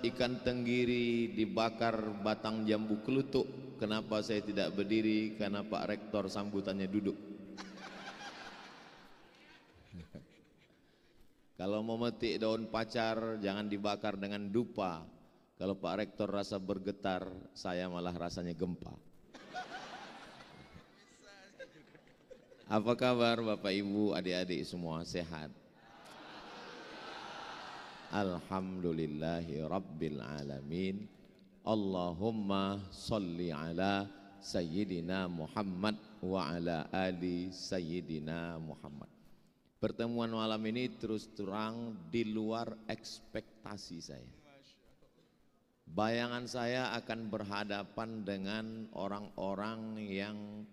Ikan tenggiri dibakar batang jambu kelutuk. Kenapa saya tidak berdiri? Karena Pak Rektor sambutannya duduk. Kalau mau metik daun pacar jangan dibakar dengan dupa. Kalau Pak Rektor rasa bergetar, saya malah rasanya gempa. Apa kabar Bapak Ibu, adik-adik semua, sehat? Alhamdulillahi Rabbil Alamin. Allahumma salli ala Sayyidina Muhammad wa ala ali Sayyidina Muhammad. Pertemuan malam ini terus terang di luar ekspektasi saya. Bayangan saya akan berhadapan dengan orang-orang yang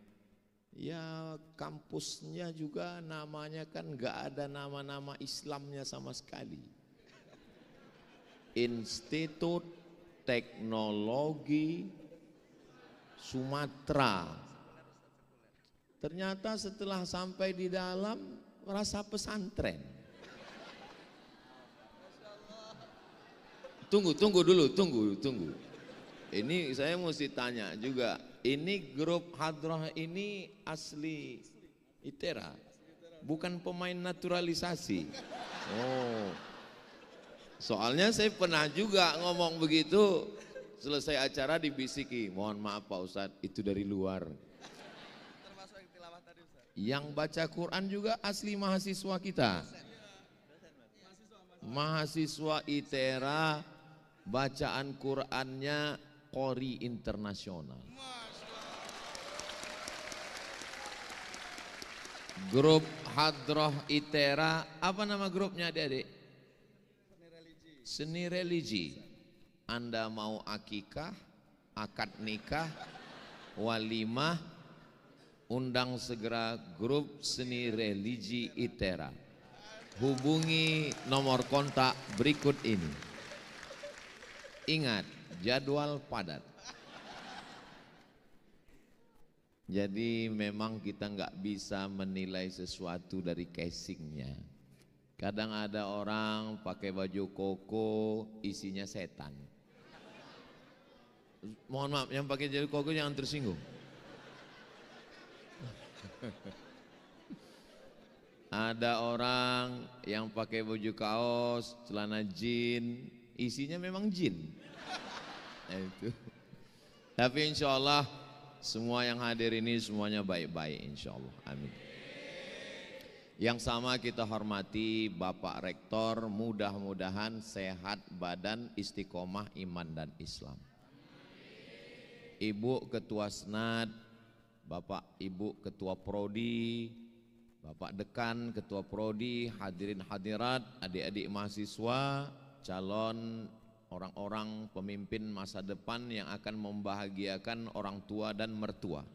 ya kampusnya juga namanya kan gak ada nama-nama Islamnya sama sekali. Institut Teknologi Sumatera. Ternyata setelah sampai di dalam rasa pesantren. Tunggu dulu. Ini saya mesti tanya juga. Ini grup Hadroh ini asli ITERA, bukan pemain naturalisasi. Oh. Soalnya saya pernah juga ngomong begitu, selesai acara dibisiki, mohon maaf Pak Ustadz, itu dari luar. Yang baca Quran juga asli mahasiswa kita. Mahasiswa ITERA, bacaan Qurannya Qori Internasional. Grup Hadroh ITERA, apa nama grupnya adik-adik? Seni religi. Anda mau akikah, akad nikah, walimah, undang segera grup seni religi ITERA. Hubungi nomor kontak berikut ini. Ingat, jadwal padat. Jadi memang kita nggak bisa menilai sesuatu dari casingnya. Kadang ada orang pakai baju koko isinya setan. Mohon maaf, yang pakai baju koko jangan tersinggung. Ada orang yang pakai baju kaos, celana jin, isinya memang jin. Nah, itu. Tapi insya Allah semua yang hadir ini semuanya baik-baik insya Allah. Amin. Yang sama kita hormati Bapak Rektor, mudah-mudahan sehat badan, istiqomah iman dan Islam. Ibu Ketua Senat, Bapak Ibu Ketua Prodi, Bapak Dekan Ketua Prodi, hadirin hadirat, adik-adik mahasiswa, calon orang-orang pemimpin masa depan yang akan membahagiakan orang tua dan mertua.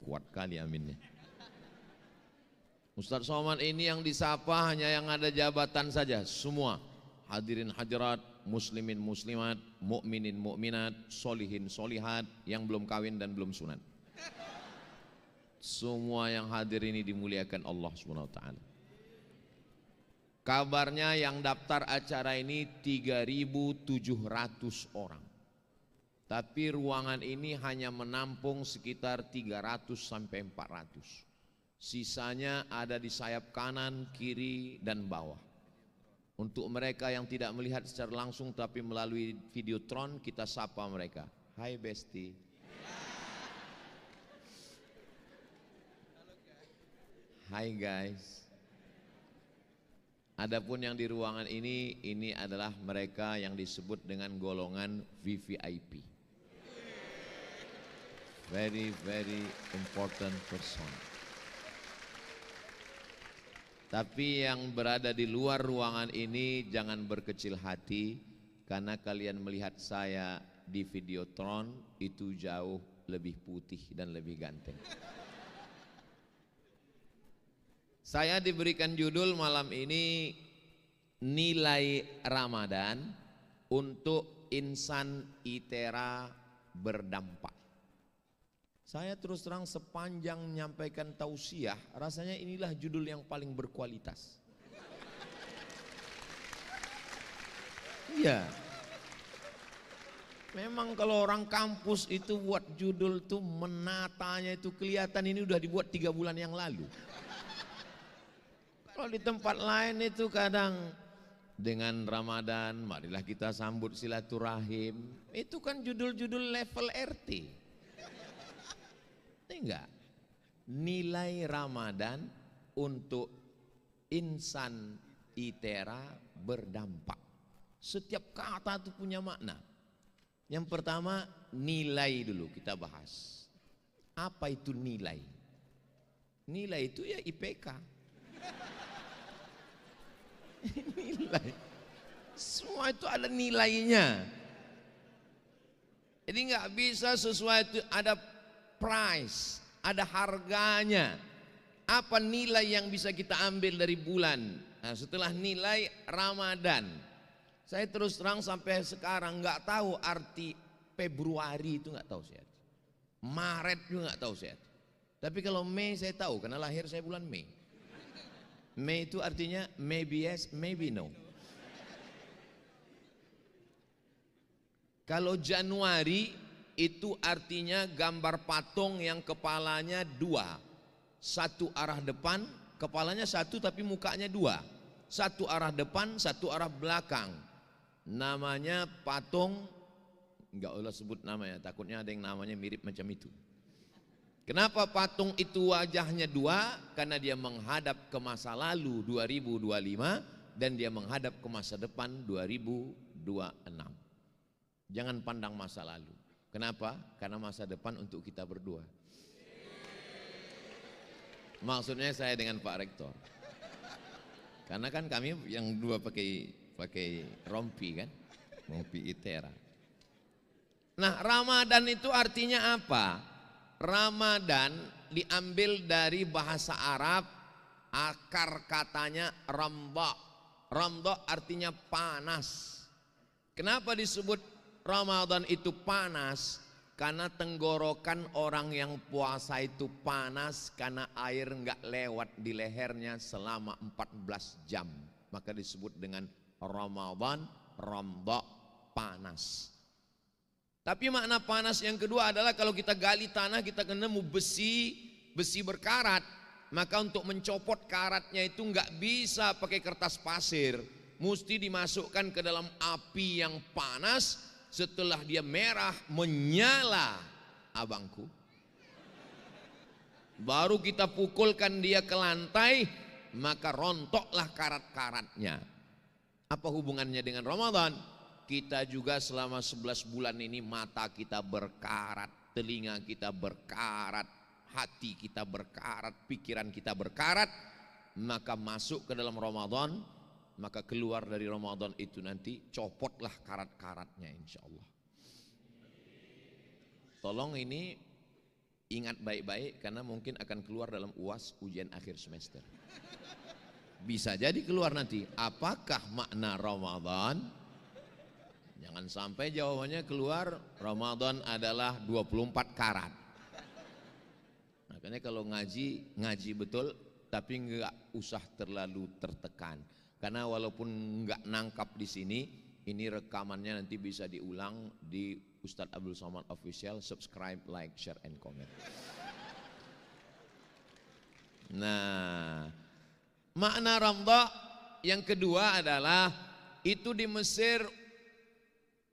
Kuat kali aminnya. Ustadz Somad ini yang disapa hanya yang ada jabatan saja. Semua hadirin hadirat, muslimin muslimat, mukminin mukminat, solihin solihat, yang belum kawin dan belum sunat. Semua yang hadir ini dimuliakan Allah SWT. Kabarnya yang daftar acara ini 3.700 orang. Tapi ruangan ini hanya menampung sekitar 300 sampai 400. Sisanya ada di sayap kanan, kiri, dan bawah. Untuk mereka yang tidak melihat secara langsung tapi melalui videotron, kita sapa mereka. Hai Besti. Hai guys. Adapun yang di ruangan ini adalah mereka yang disebut dengan golongan VVIP. Very important person. Tapi yang berada di luar ruangan ini jangan berkecil hati, karena kalian melihat saya di videotron itu jauh lebih putih dan lebih ganteng. Saya diberikan judul malam ini, nilai Ramadan untuk insan ITERA berdampak. Saya terus terang sepanjang menyampaikan tausiah, rasanya inilah judul yang paling berkualitas. Iya. Memang kalau orang kampus itu buat judul tuh menatanya itu kelihatan ini udah dibuat 3 bulan yang lalu. Kalau di tempat lain itu kadang dengan Ramadan, marilah kita sambut silaturahim. Itu kan judul-judul level RT. Enggak. Nilai Ramadan untuk insan ITERA berdampak. Setiap kata itu punya makna. Yang pertama, nilai dulu kita bahas. Apa itu nilai? Nilai itu ya IPK. Nilai. Semua itu ada nilainya. Jadi nggak bisa sesuatu ada price, ada harganya. Apa nilai yang bisa kita ambil dari bulan? Nah, setelah nilai Ramadan, saya terus terang sampai sekarang nggak tahu arti Februari itu, nggak tahu saya. Maret juga nggak tahu saya. Tapi kalau Mei saya tahu karena lahir saya bulan Mei. Mei itu artinya maybe yes, maybe no. Kalau Januari itu artinya gambar patung yang kepalanya 2. Satu arah depan, kepalanya 1 tapi mukanya 2. Satu arah depan, satu arah belakang. Namanya patung, enggak usah sebut namanya, takutnya ada yang namanya mirip macam itu. Kenapa patung itu wajahnya 2? Karena dia menghadap ke masa lalu 2025 dan dia menghadap ke masa depan 2026. Jangan pandang masa lalu. Kenapa? Karena masa depan untuk kita berdua. Maksudnya saya dengan Pak Rektor. Karena kan kami yang 2 pakai rompi kan, rompi ITERA. Nah, Ramadan itu artinya apa? Ramadan diambil dari bahasa Arab, akar katanya ramda. Ramda artinya panas. Kenapa disebut Ramadan itu panas? Karena tenggorokan orang yang puasa itu panas karena air enggak lewat di lehernya selama 14 jam. Maka disebut dengan Ramadan, ramda, panas. Tapi makna panas yang kedua adalah kalau kita gali tanah kita ketemu besi berkarat. Maka untuk mencopot karatnya itu enggak bisa pakai kertas pasir. Mesti dimasukkan ke dalam api yang panas. Setelah dia merah menyala, abangku, baru kita pukulkan dia ke lantai, maka rontoklah karat-karatnya. Apa hubungannya dengan Ramadan? Kita juga selama 11 bulan ini mata kita berkarat, telinga kita berkarat, hati kita berkarat, pikiran kita berkarat. Maka masuk ke dalam Ramadan, maka keluar dari Ramadan itu nanti copotlah karat-karatnya insya Allah. Tolong ini ingat baik-baik karena mungkin akan keluar dalam UAS ujian akhir semester. Bisa jadi keluar nanti, apakah makna Ramadan? Jangan sampai jawabannya keluar Ramadan adalah 24 karat. Makanya kalau ngaji betul tapi enggak usah terlalu tertekan. Karena walaupun enggak nangkap di sini, ini rekamannya nanti bisa diulang di Ustadz Abdul Somad Official. Subscribe, like, share, and comment. Nah, makna Ramda yang kedua adalah itu di Mesir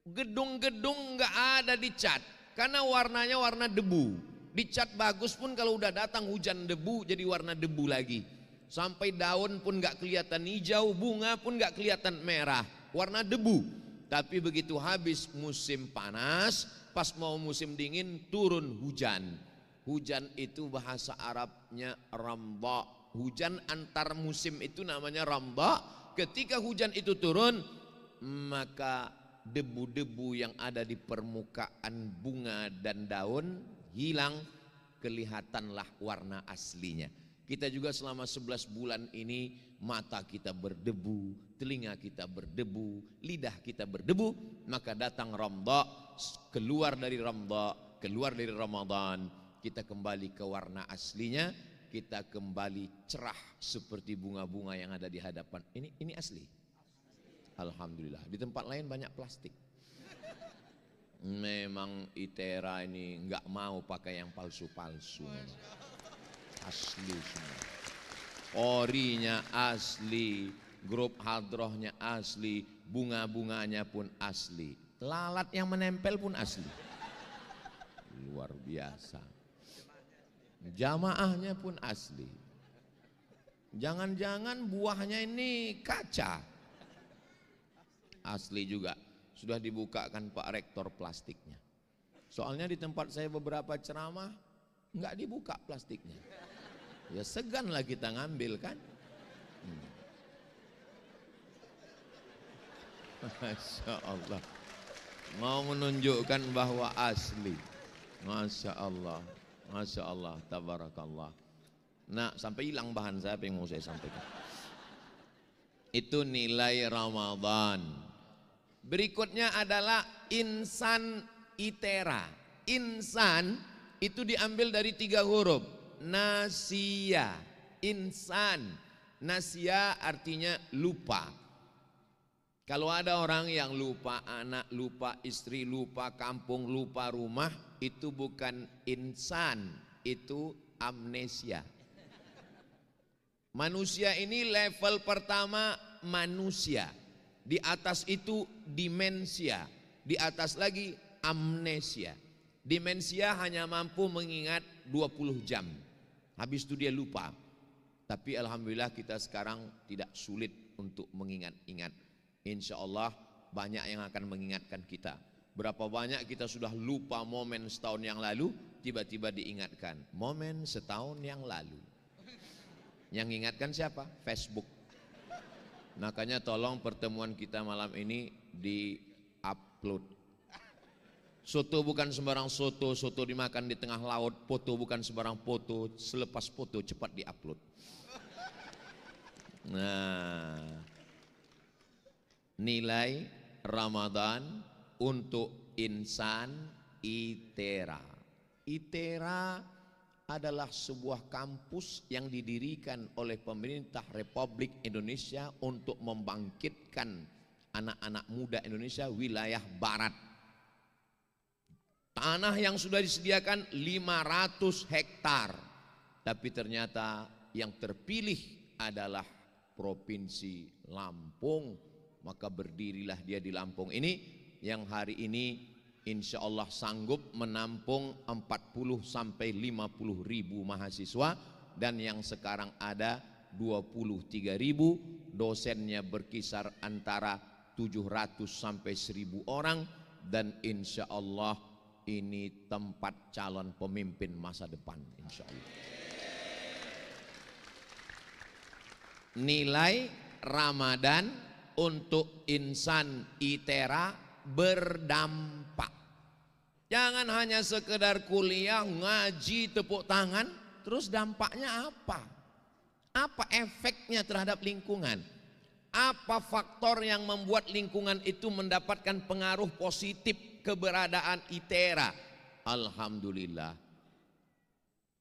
gedung-gedung enggak ada dicat karena warnanya warna debu. Dicat bagus pun kalau udah datang hujan debu jadi warna debu lagi. Sampai daun pun gak kelihatan hijau, bunga pun gak kelihatan merah, warna debu. Tapi begitu habis musim panas, pas mau musim dingin turun hujan. Hujan itu bahasa Arabnya ramda. Hujan antar musim itu namanya ramda. Ketika hujan itu turun, maka debu-debu yang ada di permukaan bunga dan daun hilang, kelihatanlah warna aslinya. Kita juga selama 11 bulan ini mata kita berdebu, telinga kita berdebu, lidah kita berdebu, maka datang Ramadan, keluar dari Ramadan, keluar dari Ramadan, kita kembali ke warna aslinya, kita kembali cerah seperti bunga-bunga yang ada di hadapan. Ini asli. Alhamdulillah. Di tempat lain banyak plastik. Memang ITERA ini nggak mau pakai yang palsu-palsu. Asli semua. Orinya asli, grup hadrohnya asli, bunga-bunganya pun asli. Lalat yang menempel pun asli. Luar biasa. Jamaahnya pun asli. Jangan-jangan buahnya ini kaca. Asli juga. Sudah dibukakan Pak Rektor plastiknya. Soalnya di tempat saya beberapa ceramah nggak dibuka plastiknya. Ya seganlah kita ngambil kan. Masya Allah. Mau menunjukkan bahwa asli. Masya Allah. Masya Allah. Tabarakallah. Nah, sampai hilang bahan saya apa yang mau saya sampaikan. Itu nilai Ramadan. Berikutnya adalah insan ITERA. Insan itu diambil dari 3 huruf. Nasia. Insan. Nasia artinya lupa. Kalau ada orang yang lupa anak, lupa istri, lupa kampung, lupa rumah, itu bukan insan, itu amnesia. Manusia ini level pertama manusia. Di atas itu dimensia, di atas lagi amnesia. Dimensia hanya mampu mengingat 20 jam. Habis itu dia lupa. Tapi alhamdulillah kita sekarang tidak sulit untuk mengingat-ingat. Insya Allah banyak yang akan mengingatkan kita. Berapa banyak kita sudah lupa momen setahun yang lalu, tiba-tiba diingatkan. Momen setahun yang lalu. Yang ingatkan siapa? Facebook. Makanya tolong pertemuan kita malam ini di-upload. Soto bukan sembarang soto, soto dimakan di tengah laut. Foto bukan sembarang foto, selepas foto cepat di-upload. Nah, nilai Ramadan untuk insan ITERA. ITERA adalah sebuah kampus yang didirikan oleh pemerintah Republik Indonesia untuk membangkitkan anak-anak muda Indonesia wilayah barat. Tanah yang sudah disediakan 500 hektar, tapi ternyata yang terpilih adalah Provinsi Lampung. Maka berdirilah dia di Lampung ini yang hari ini insya Allah sanggup menampung 40 sampai 50 ribu mahasiswa, dan yang sekarang ada 23 ribu, dosennya berkisar antara 700 sampai 1000 orang, dan insya Allah ini tempat calon pemimpin masa depan insya Allah. Nilai Ramadan untuk insan ITERA berdampak. Jangan hanya sekedar kuliah, ngaji, tepuk tangan, terus dampaknya apa? Apa efeknya terhadap lingkungan? Apa faktor yang membuat lingkungan itu mendapatkan pengaruh positif keberadaan ITERA? Alhamdulillah.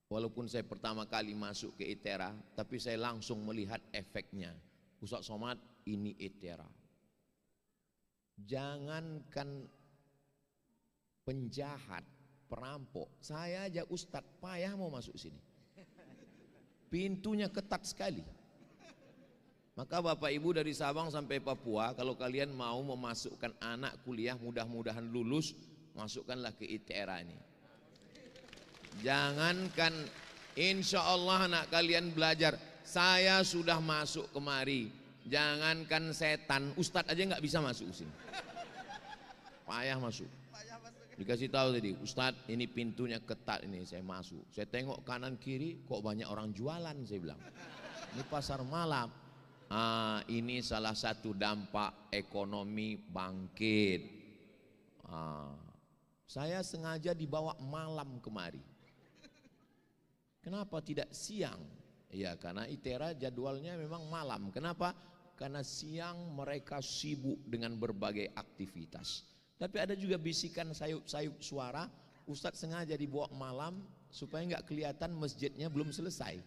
Walaupun saya pertama kali masuk ke ITERA, tapi saya langsung melihat efeknya. Ustaz Somad, ini ITERA. Jangankan penjahat, perampok, saya aja ustadz payah mau masuk sini. Pintunya ketat sekali. Maka Bapak Ibu dari Sabang sampai Papua, kalau kalian mau memasukkan anak kuliah, mudah-mudahan lulus, masukkanlah ke ITERA ini. Jangankan insya Allah anak kalian belajar, saya sudah masuk kemari. Jangankan setan, ustadz aja nggak bisa masuk sini. Payah masuk. Dikasih tahu tadi, Ustadz ini pintunya ketat ini, saya masuk. Saya tengok kanan kiri, kok banyak orang jualan, saya bilang. Ini pasar malam. Ini salah satu dampak ekonomi bangkit. Saya sengaja dibawa malam kemari. Kenapa tidak siang? Ya karena ITERA jadwalnya memang malam. Kenapa? Karena siang mereka sibuk dengan berbagai aktivitas. Tapi ada juga bisikan sayup-sayup suara, Ustadz sengaja dibawa malam supaya nggak kelihatan masjidnya belum selesai.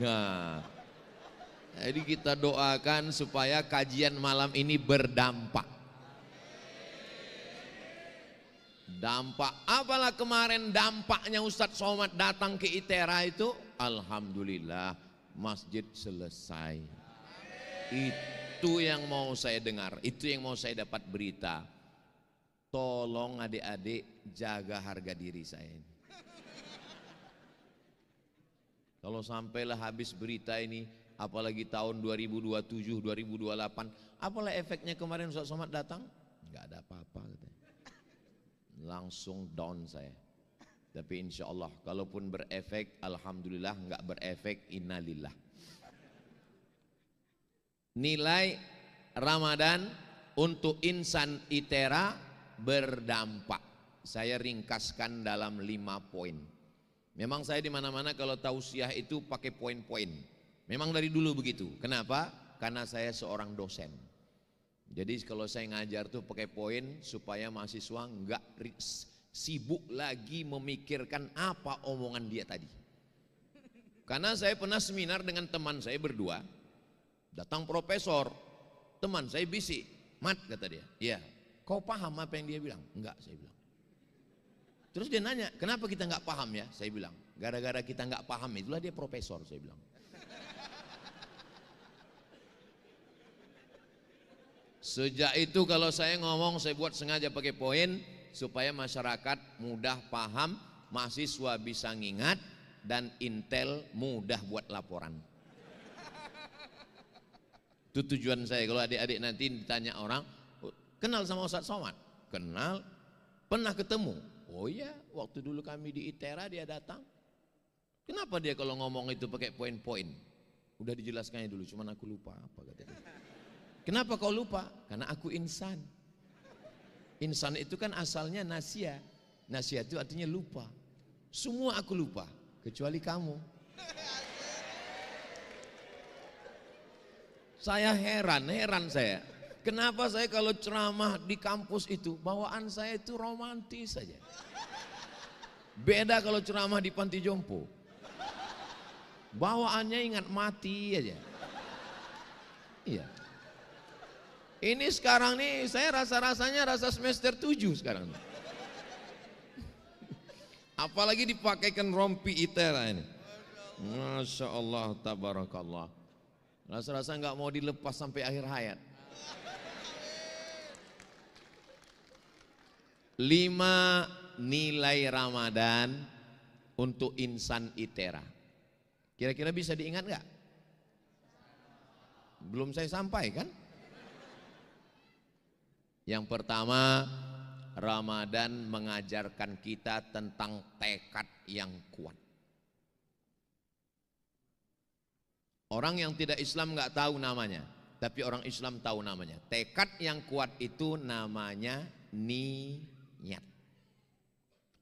Nah, Jadi kita doakan supaya kajian malam ini berdampak. Dampak, apalah kemarin dampaknya Ustadz Somad datang ke ITERA itu, alhamdulillah masjid selesai. Itu yang mau saya dengar, itu yang mau saya dapat berita. Tolong adik-adik jaga harga diri saya ini. Kalau sampailah habis berita ini, apalagi tahun 2027, 2028, apalah efeknya kemarin Ustaz Somad datang? Enggak ada apa-apa katanya. Langsung down saya. Tapi insya Allah kalaupun berefek, alhamdulillah, enggak berefek, innalillah. Nilai Ramadan untuk insan ITERA berdampak. Saya ringkaskan dalam 5 poin. Memang saya di mana-mana kalau tausiah itu pakai poin-poin. Memang dari dulu begitu. Kenapa? Karena saya seorang dosen. Jadi kalau saya ngajar tuh pakai poin supaya mahasiswa enggak sibuk lagi memikirkan apa omongan dia tadi. Karena saya pernah seminar dengan teman saya berdua. Datang profesor, teman saya bisik, Mat kata dia, iya, kau paham apa yang dia bilang? Enggak, saya bilang. Terus dia nanya, kenapa kita enggak paham ya? Saya bilang, gara-gara kita enggak paham itulah dia profesor, saya bilang. Sejak itu kalau saya ngomong, saya buat sengaja pakai poin supaya masyarakat mudah paham, mahasiswa bisa ngingat, dan intel mudah buat laporan. Itu tujuan saya. Kalau adik-adik nanti ditanya orang, kenal sama Ustadz Somad? Kenal. Pernah ketemu? Oh iya, waktu dulu kami di ITERA dia datang. Kenapa dia kalau ngomong itu pakai poin-poin? Udah dijelaskannya dulu, cuman aku lupa apa kata dia. Kenapa kau lupa? Karena aku insan. Insan itu kan asalnya nasia. Nasia itu artinya lupa. Semua aku lupa, kecuali kamu. Saya heran saya. Kenapa saya kalau ceramah di kampus itu, bawaan saya itu romantis saja. Beda kalau ceramah di panti jompo. Bawaannya ingat mati aja. Iya. Ini sekarang nih saya rasa-rasanya rasa semester 7 sekarang. Apalagi dipakaikan rompi ITERA ini. Masya Allah, tabarakallah. Rasa-rasa nggak mau dilepas sampai akhir hayat. 5 nilai Ramadan untuk insan ITERA. Kira-kira bisa diingat nggak? Belum saya sampaikan. Yang pertama, Ramadan mengajarkan kita tentang tekad yang kuat. Orang yang tidak Islam nggak tahu namanya, tapi orang Islam tahu namanya. Tekad yang kuat itu namanya niat.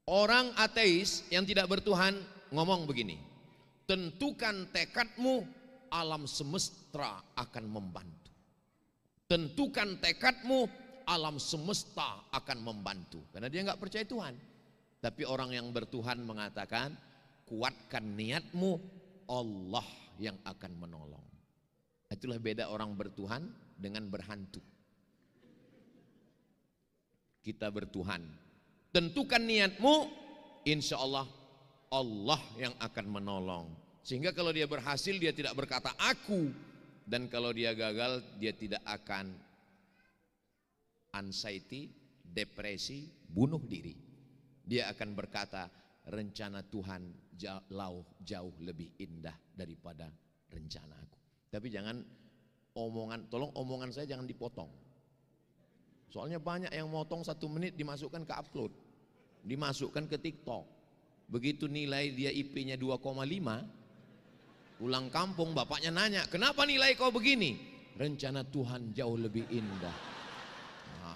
Orang ateis yang tidak bertuhan ngomong begini, tentukan tekadmu, alam semesta akan membantu. Tentukan tekadmu, alam semesta akan membantu. Karena dia nggak percaya Tuhan. Tapi orang yang bertuhan mengatakan, kuatkan niatmu, Allah yang akan menolong. Itulah beda orang bertuhan dengan berhantu. Kita bertuhan, tentukan niatmu, insya Allah Allah yang akan menolong. Sehingga kalau dia berhasil dia tidak berkata aku, dan kalau dia gagal dia tidak akan anxiety, depresi, bunuh diri. Dia akan berkata rencana Tuhan jauh lebih indah daripada rencana aku. Tapi jangan tolong omongan saya jangan dipotong. Soalnya banyak yang motong 1 menit dimasukkan ke upload, dimasukkan ke TikTok. Begitu nilai dia IP-nya 2,5, pulang kampung bapaknya nanya, kenapa nilai kau begini? Rencana Tuhan jauh lebih indah. Nah,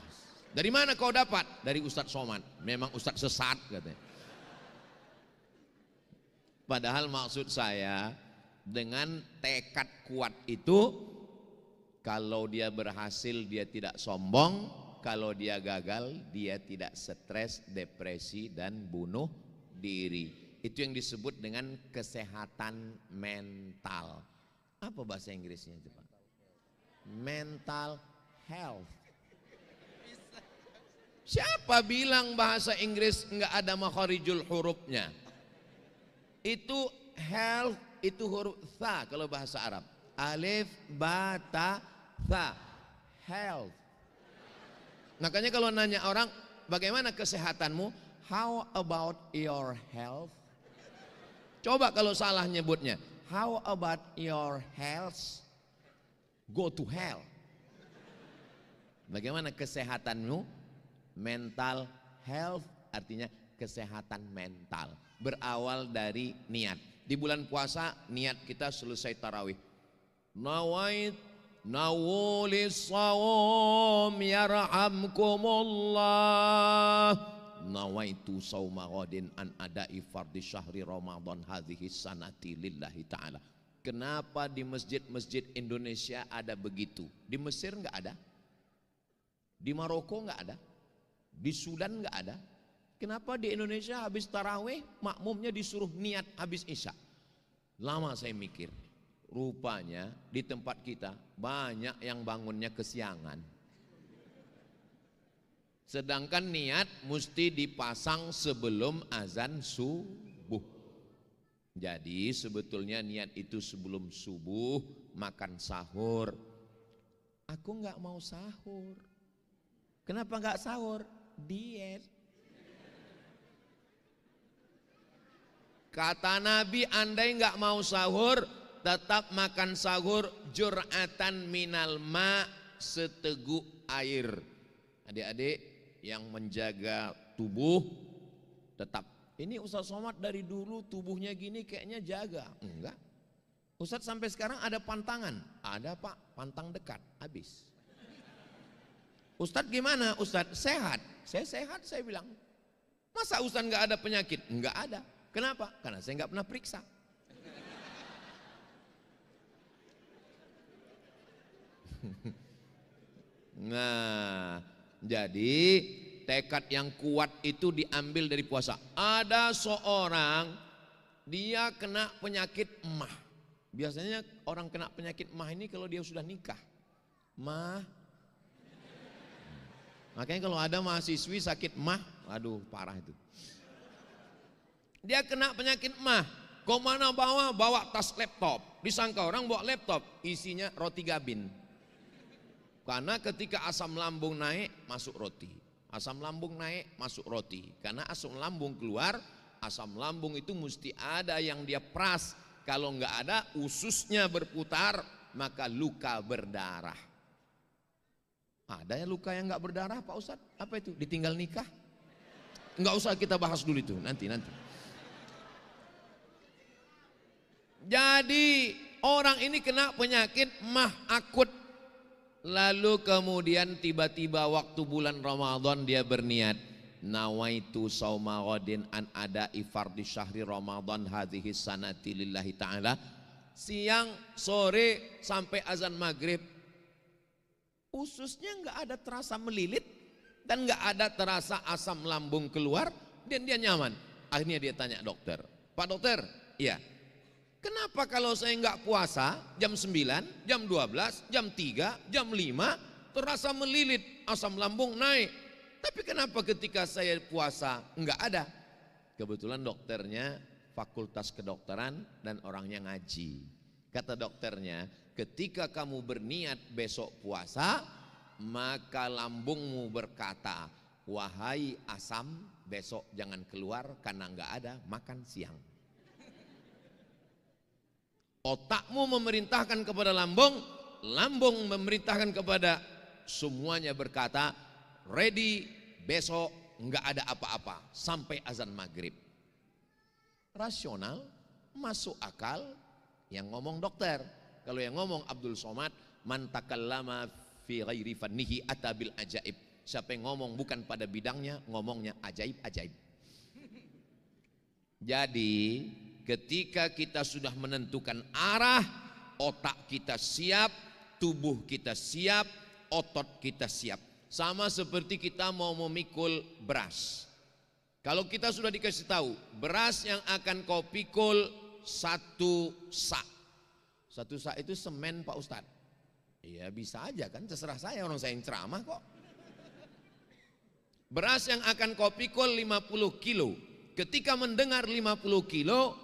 dari mana kau dapat? Dari Ustadz Somad. Memang Ustadz sesat katanya. Padahal maksud saya dengan tekad kuat itu, kalau dia berhasil dia tidak sombong, kalau dia gagal dia tidak stres, depresi dan bunuh diri. Itu yang disebut dengan kesehatan mental. Apa bahasa Inggrisnya itu Pak? Mental health. Siapa bilang bahasa Inggris enggak ada makharijul hurufnya? Itu health, itu huruf tha kalau bahasa Arab. Alif, ba, ta, tha. Health. Makanya kalau nanya orang, bagaimana kesehatanmu? How about your health? Coba kalau salah nyebutnya. How about your health? Go to hell. Bagaimana kesehatanmu? Mental health artinya kesehatan mental. Berawal dari niat. Di bulan puasa niat kita selesai tarawih. Nawalis sawm yarhamkumullah. Nawaitu sauma ghadin an adai fardhi syahri Ramadan hadhihi sanati lillahi ta'ala. Kenapa di masjid-masjid Indonesia ada begitu? Di Mesir enggak ada? Di Maroko enggak ada? Di Sudan enggak ada? Kenapa di Indonesia habis tarawih makmumnya disuruh niat habis isya? Lama saya mikir, rupanya di tempat kita banyak yang bangunnya kesiangan. Sedangkan niat mesti dipasang sebelum azan subuh. Jadi sebetulnya niat itu sebelum subuh makan sahur. Aku enggak mau sahur. Kenapa enggak sahur? Diet. Kata Nabi, andai enggak mau sahur, tetap makan sahur jur'atan minal ma, seteguk air. Adik-adik yang menjaga tubuh tetap. Ini Ustaz Somad dari dulu tubuhnya gini kayaknya jaga. Enggak. Ustaz sampai sekarang ada pantangan. Ada Pak, pantang dekat, habis. Ustaz gimana? Ustaz sehat. Saya sehat, saya bilang. Masa Ustaz enggak ada penyakit? Enggak ada. Kenapa? Karena saya enggak pernah periksa. Nah, jadi tekad yang kuat itu diambil dari puasa. Ada seorang dia kena penyakit emah. Biasanya orang kena penyakit emah ini kalau dia sudah nikah. Mah. Makanya kalau ada mahasiswi sakit emah, aduh parah itu. Dia kena penyakit emah. Kau mana bawa tas laptop. Disangka orang bawa laptop, isinya roti gabin. Karena ketika asam lambung naik, masuk roti. Asam lambung naik, masuk roti. Karena asam lambung keluar, asam lambung itu mesti ada yang dia peras. Kalau enggak ada, ususnya berputar, maka luka berdarah. Ada ya luka yang enggak berdarah Pak Ustadz? Apa itu? Ditinggal nikah? Enggak usah kita bahas dulu itu, nanti. Jadi orang ini kena penyakit mah akut. Lalu kemudian tiba-tiba waktu bulan Ramadan dia berniat, nawaitu sauma ghadin an ada'i fardhi syahri Ramadan hadhihi sanati lillahi ta'ala. Siang, sore sampai azan maghrib, ususnya enggak ada terasa melilit dan enggak ada terasa asam lambung keluar dan dia nyaman. Akhirnya dia tanya dokter, Pak dokter, iya, kenapa kalau saya enggak puasa jam 9, jam 12, jam 3, jam 5 terasa melilit, asam lambung naik. Tapi kenapa ketika saya puasa enggak ada? Kebetulan dokternya fakultas kedokteran dan orangnya ngaji. Kata dokternya, ketika kamu berniat besok puasa, maka lambungmu berkata, wahai asam, besok jangan keluar karena enggak ada makan siang. Otakmu memerintahkan kepada lambung, lambung memerintahkan kepada semuanya berkata, ready, besok enggak ada apa-apa sampai azan maghrib. Rasional, masuk akal, yang ngomong dokter. Kalau yang ngomong Abdul Somad, man takallama fi ghairi fannihi atabil ajaib. Siapa yang ngomong bukan pada bidangnya, ngomongnya ajaib-ajaib. Jadi ketika kita sudah menentukan arah, otak kita siap, tubuh kita siap, otot kita siap. Sama seperti kita mau memikul beras. Kalau kita sudah dikasih tahu, beras yang akan kau pikul 1 sak. Satu sak itu semen Pak Ustadz. Iya bisa aja kan, terserah saya, orang saya yang ceramah kok. Beras yang akan kau pikul 50 kilo. Ketika mendengar 50 kilo,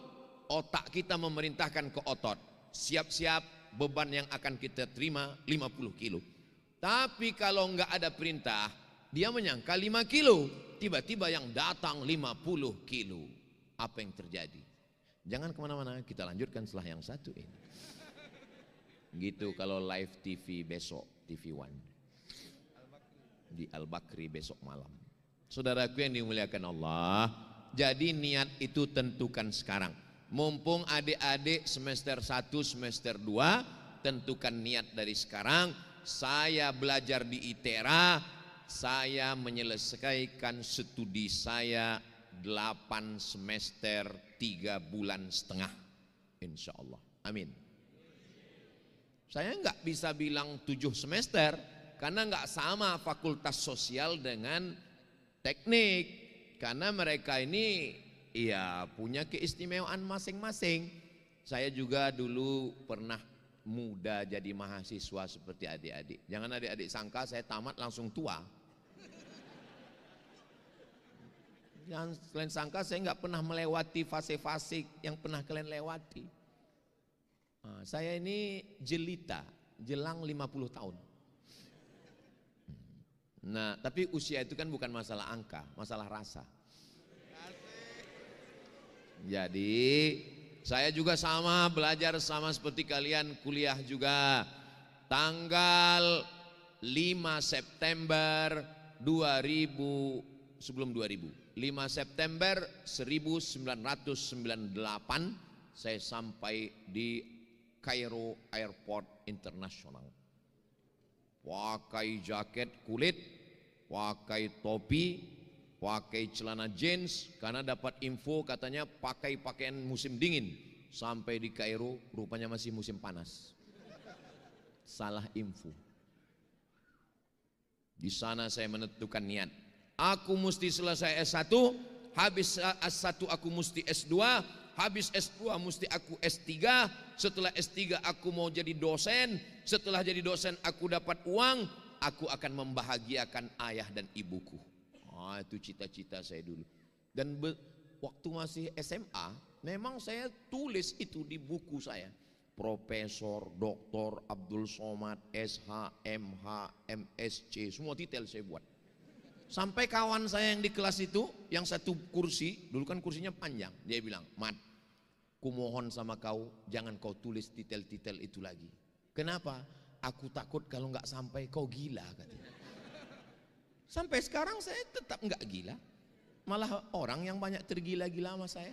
otak kita memerintahkan ke otot. Siap-siap beban yang akan kita terima 50 kilo. Tapi kalau enggak ada perintah, dia menyangka 5 kilo. Tiba-tiba yang datang 50 kilo. Apa yang terjadi? Jangan kemana-mana, kita lanjutkan setelah yang satu ini. Gitu kalau live TV besok, TV One di Al-Bakri besok malam. Saudaraku yang dimuliakan Allah, jadi niat itu tentukan sekarang. Mumpung adik-adik semester 1, semester 2, tentukan niat dari sekarang. Saya belajar di ITERA, saya menyelesaikan studi saya 8 semester 3 bulan setengah, insya Allah, amin. Saya nggak bisa bilang 7 semester karena nggak sama fakultas sosial dengan teknik, karena mereka ini ya punya keistimewaan masing-masing. Saya juga dulu pernah muda jadi mahasiswa seperti adik-adik. Jangan adik-adik sangka saya tamat langsung tua. Jangan kalian sangka saya nggak pernah melewati fase-fase yang pernah kalian lewati. Nah, saya ini jelita, jelang 50 tahun. Nah, tapi usia itu kan bukan masalah angka, masalah rasa. Jadi, saya juga sama, belajar sama seperti kalian, kuliah juga. Tanggal 5 September 2000, sebelum 2000. 5 September 1998 saya sampai di Kairo Airport International. Pakai jaket kulit, pakai topi, pakai celana jeans, karena dapat info katanya pakai pakaian musim dingin. Sampai di Kairo rupanya masih musim panas. Salah info. Di sana saya menentukan niat. Aku mesti selesai S1, habis S1 aku mesti S2, habis S2 mesti aku S3, setelah S3 aku mau jadi dosen, setelah jadi dosen aku dapat uang, aku akan membahagiakan ayah dan ibuku. Itu cita-cita saya dulu. Dan waktu masih SMA, memang saya tulis itu di buku saya. Profesor, Dr. Abdul Somad, SH, MH, MSc, semua titel saya buat. Sampai kawan saya yang di kelas itu, yang satu kursi, dulu kan kursinya panjang, dia bilang, Mat, kumohon sama kau, jangan kau tulis titel-titel itu lagi. Kenapa? Aku takut kalau nggak sampai kau gila, katanya. Sampai sekarang saya tetap nggak gila, malah orang yang banyak tergila-gila sama saya.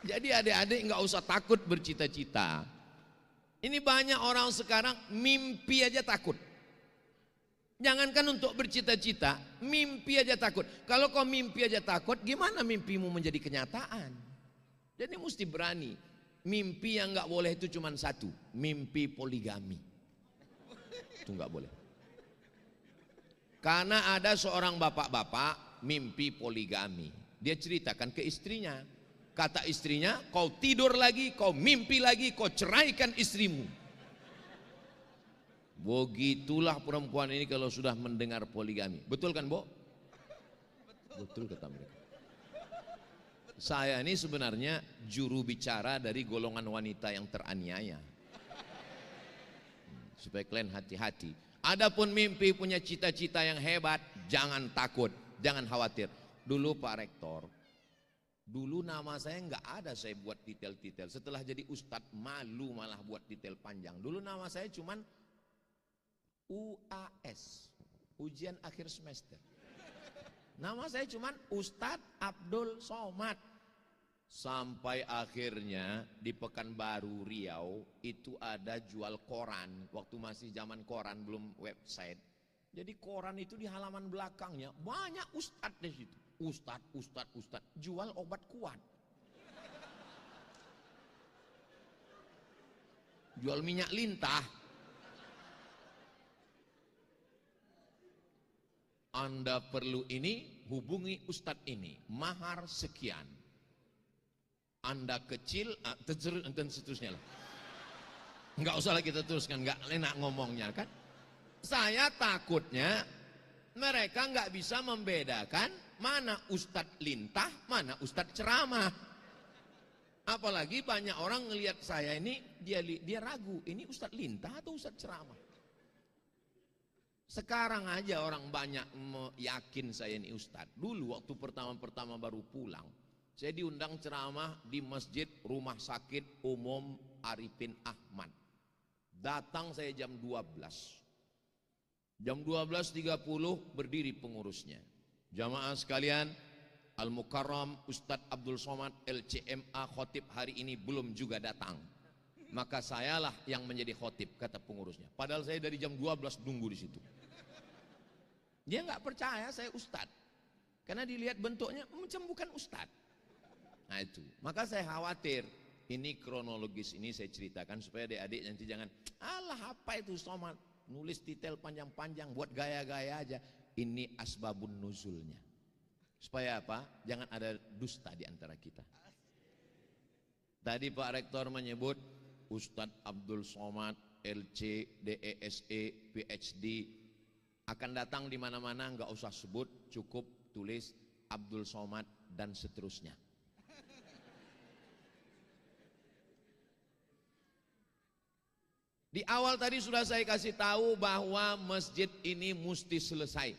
Jadi adik-adik nggak usah takut bercita-cita. Ini banyak orang sekarang mimpi aja takut. Jangankan untuk bercita-cita, mimpi aja takut. Kalau kau mimpi aja takut, gimana mimpimu menjadi kenyataan? Jadi mesti berani. Mimpi yang nggak boleh itu cuma satu, mimpi poligami. Itu nggak boleh. Karena ada seorang bapak-bapak mimpi poligami. Dia ceritakan ke istrinya. Kata istrinya, kau tidur lagi, kau mimpi lagi, kau ceraikan istrimu. Begitulah perempuan ini kalau sudah mendengar poligami. Betul kan, Bo? Betul kata mereka. Saya ini sebenarnya juru bicara dari golongan wanita yang teraniaya. Supaya kalian hati-hati. Adapun mimpi punya cita-cita yang hebat, jangan takut, jangan khawatir. Dulu Pak Rektor, dulu nama saya nggak ada saya buat detail-detail. Setelah jadi ustadz malu malah buat detail panjang. Dulu nama saya cuman UAS, ujian akhir semester. Nama saya cuman Ustadz Abdul Somad. Sampai akhirnya di Pekanbaru Riau itu ada jual koran. Waktu masih zaman koran belum website. Jadi koran itu di halaman belakangnya banyak ustadz di situ. Ustadz jual obat kuat, jual minyak lintah. Anda perlu ini, hubungi ustadz ini, mahar sekian. Anda kecil, dan seterusnya lah. Enggak usah lagi kita teruskan, enggak enak ngomongnya kan. Saya takutnya mereka enggak bisa membedakan mana ustadz lintah, mana ustadz ceramah. Apalagi banyak orang ngelihat saya ini, dia ragu, ini ustadz lintah atau ustadz ceramah. Sekarang aja orang banyak yakin saya ini ustadz. Dulu waktu pertama-pertama baru pulang, saya diundang ceramah di Masjid Rumah Sakit Umum Arifin Ahmad. Datang saya jam 12. Jam 12.30 berdiri pengurusnya. Jamaah sekalian, Al-Mukarram Ustadz Abdul Somad LCMA khotib hari ini belum juga datang. Maka sayalah yang menjadi khotib, kata pengurusnya. Padahal saya dari jam 12 nunggu di situ. Dia nggak percaya saya ustadz. Karena dilihat bentuknya macam bukan ustadz. Nah itu, maka saya khawatir. Ini kronologis ini saya ceritakan supaya adik-adik nanti jangan, alah apa itu Somad, nulis detail panjang-panjang buat gaya-gaya aja. Ini asbabun nuzulnya. Supaya apa? Jangan ada dusta di antara kita. Tadi Pak Rektor menyebut Ustadz Abdul Somad LC, DESE, PhD akan datang di mana-mana, nggak usah sebut, cukup tulis Abdul Somad dan seterusnya. Di awal tadi sudah saya kasih tahu bahwa masjid ini mesti selesai.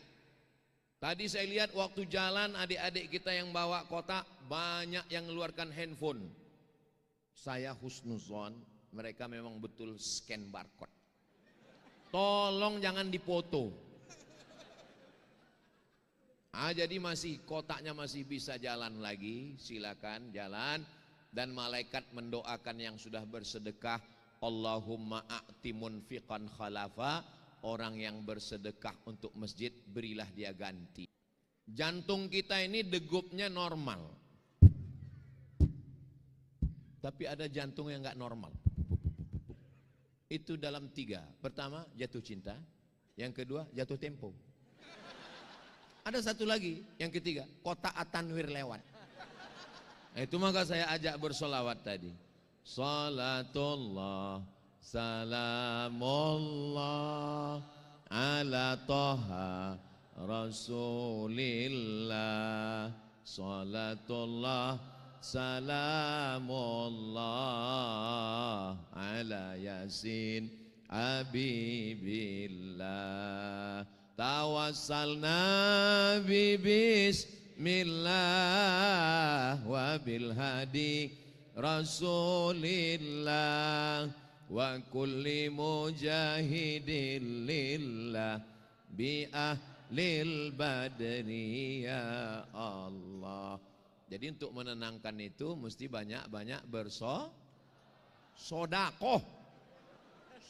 Tadi saya lihat waktu jalan adik-adik kita yang bawa kotak banyak yang mengeluarkan handphone. Saya husnuzon, mereka memang betul scan barcode. Tolong jangan dipoto. Jadi masih kotaknya masih bisa jalan lagi, silakan jalan. Dan malaikat mendoakan yang sudah bersedekah, Allahumma a'ti munfiqan khalafa, orang yang bersedekah untuk masjid berilah dia ganti. Jantung kita ini degupnya normal, tapi ada jantung yang nggak normal. Itu dalam 3. Pertama jatuh cinta, yang kedua jatuh tempo. Ada satu lagi, yang ketiga kotak atanwir lewat. Itu maka saya ajak bersolawat tadi. Salatullah, salamullah, ala toha rasulillah. Salatullah, salamullah, ala yasin abibillah. Tawassalna bi bismillah wa bil hadi rasulillah wa kulli mujahidin lillah bi ahlil badri ya Allah. Jadi untuk menenangkan itu mesti banyak-banyak bersodakoh,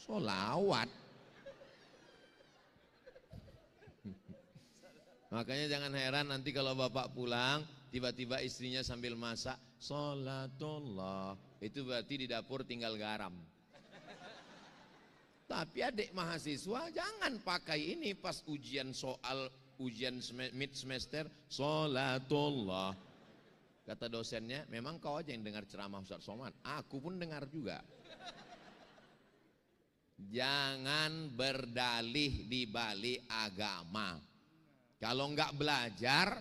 solawat. Makanya jangan heran nanti kalau bapak pulang tiba-tiba istrinya sambil masak sholatullah, itu berarti di dapur tinggal garam. Tapi adik mahasiswa jangan pakai ini pas ujian soal, ujian mid semester, sholatullah. Kata dosennya, memang kau aja yang dengar ceramah Ustaz Somad, aku pun dengar juga. Jangan berdalih di balik agama. Kalau enggak belajar,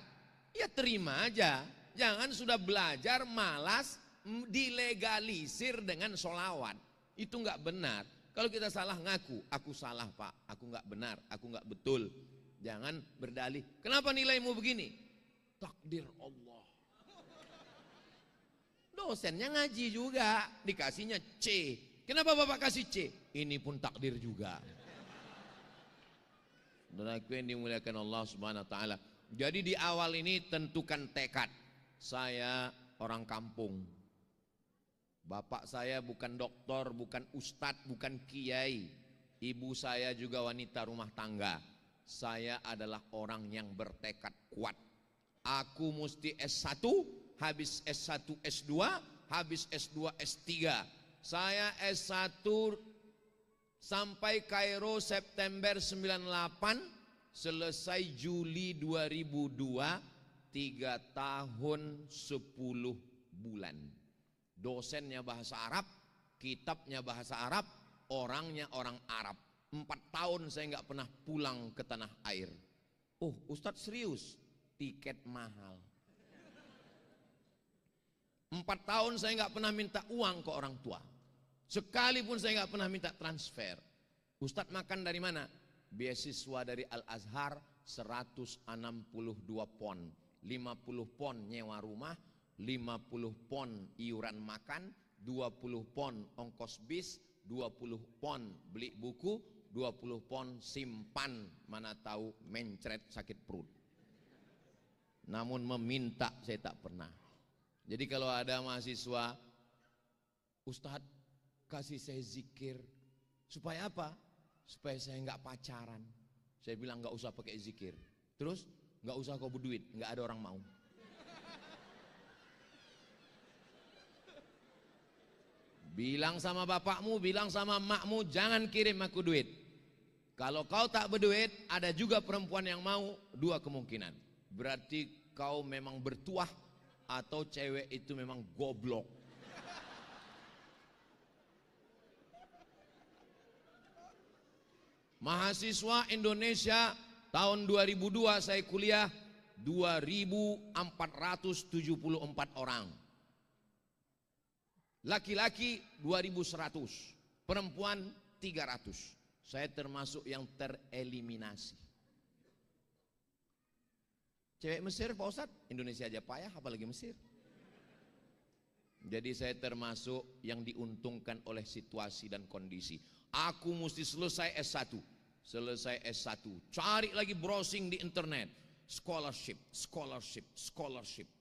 ya terima aja. Jangan sudah belajar malas dilegalisir dengan sholawat. Itu enggak benar. Kalau kita salah ngaku, aku salah pak, aku enggak benar, aku enggak betul. Jangan berdalih, kenapa nilaimu begini? Takdir Allah. Dosennya ngaji juga, dikasihnya C. Kenapa bapak kasih C? Ini pun takdir juga. Saudaraku yang dimuliakan Allah Subhanahu wa taala. Jadi di awal ini tentukan tekad. Saya orang kampung. Bapak saya bukan doktor, bukan ustadz, bukan kiai. Ibu saya juga wanita rumah tangga. Saya adalah orang yang bertekad kuat. Aku mesti S1, habis S1 S2, habis S2 S3. Saya S1 sampai Kairo September 98, selesai Juli 2002, 3 tahun 10 bulan. dosennya bahasa Arab, kitabnya bahasa Arab, orangnya orang Arab. 4 tahun saya nggak pernah pulang ke tanah air. Oh, Ustadz serius? Tiket mahal. 4 tahun saya nggak pernah minta uang ke orang tua. Sekalipun saya nggak pernah minta transfer. Ustadz makan dari mana? Beasiswa dari Al-Azhar 162 pon. 50 pon nyewa rumah, 50 pon iuran makan, 20 pon ongkos bis, 20 pon beli buku, 20 pon simpan, mana tahu mencret sakit perut. Namun meminta saya tak pernah. Jadi kalau ada mahasiswa, Ustadz kasih saya zikir, supaya apa? Supaya saya nggak pacaran. Saya bilang nggak usah pakai zikir. Terus nggak usah kau berduit, nggak ada orang mau. Bilang sama bapakmu, bilang sama emakmu, jangan kirim aku duit. Kalau kau tak berduit, ada juga perempuan yang mau, 2 kemungkinan. Berarti kau memang bertuah atau cewek itu memang goblok. Mahasiswa Indonesia tahun 2002 saya kuliah 2.474 orang. Laki-laki 2.100, perempuan 300. Saya termasuk yang tereliminasi. Cewek Mesir Pak Ustadz, Indonesia aja payah apalagi Mesir. Jadi saya termasuk yang diuntungkan oleh situasi dan kondisi. Aku mesti selesai S1. Selesai S1, cari lagi browsing di internet. Scholarship,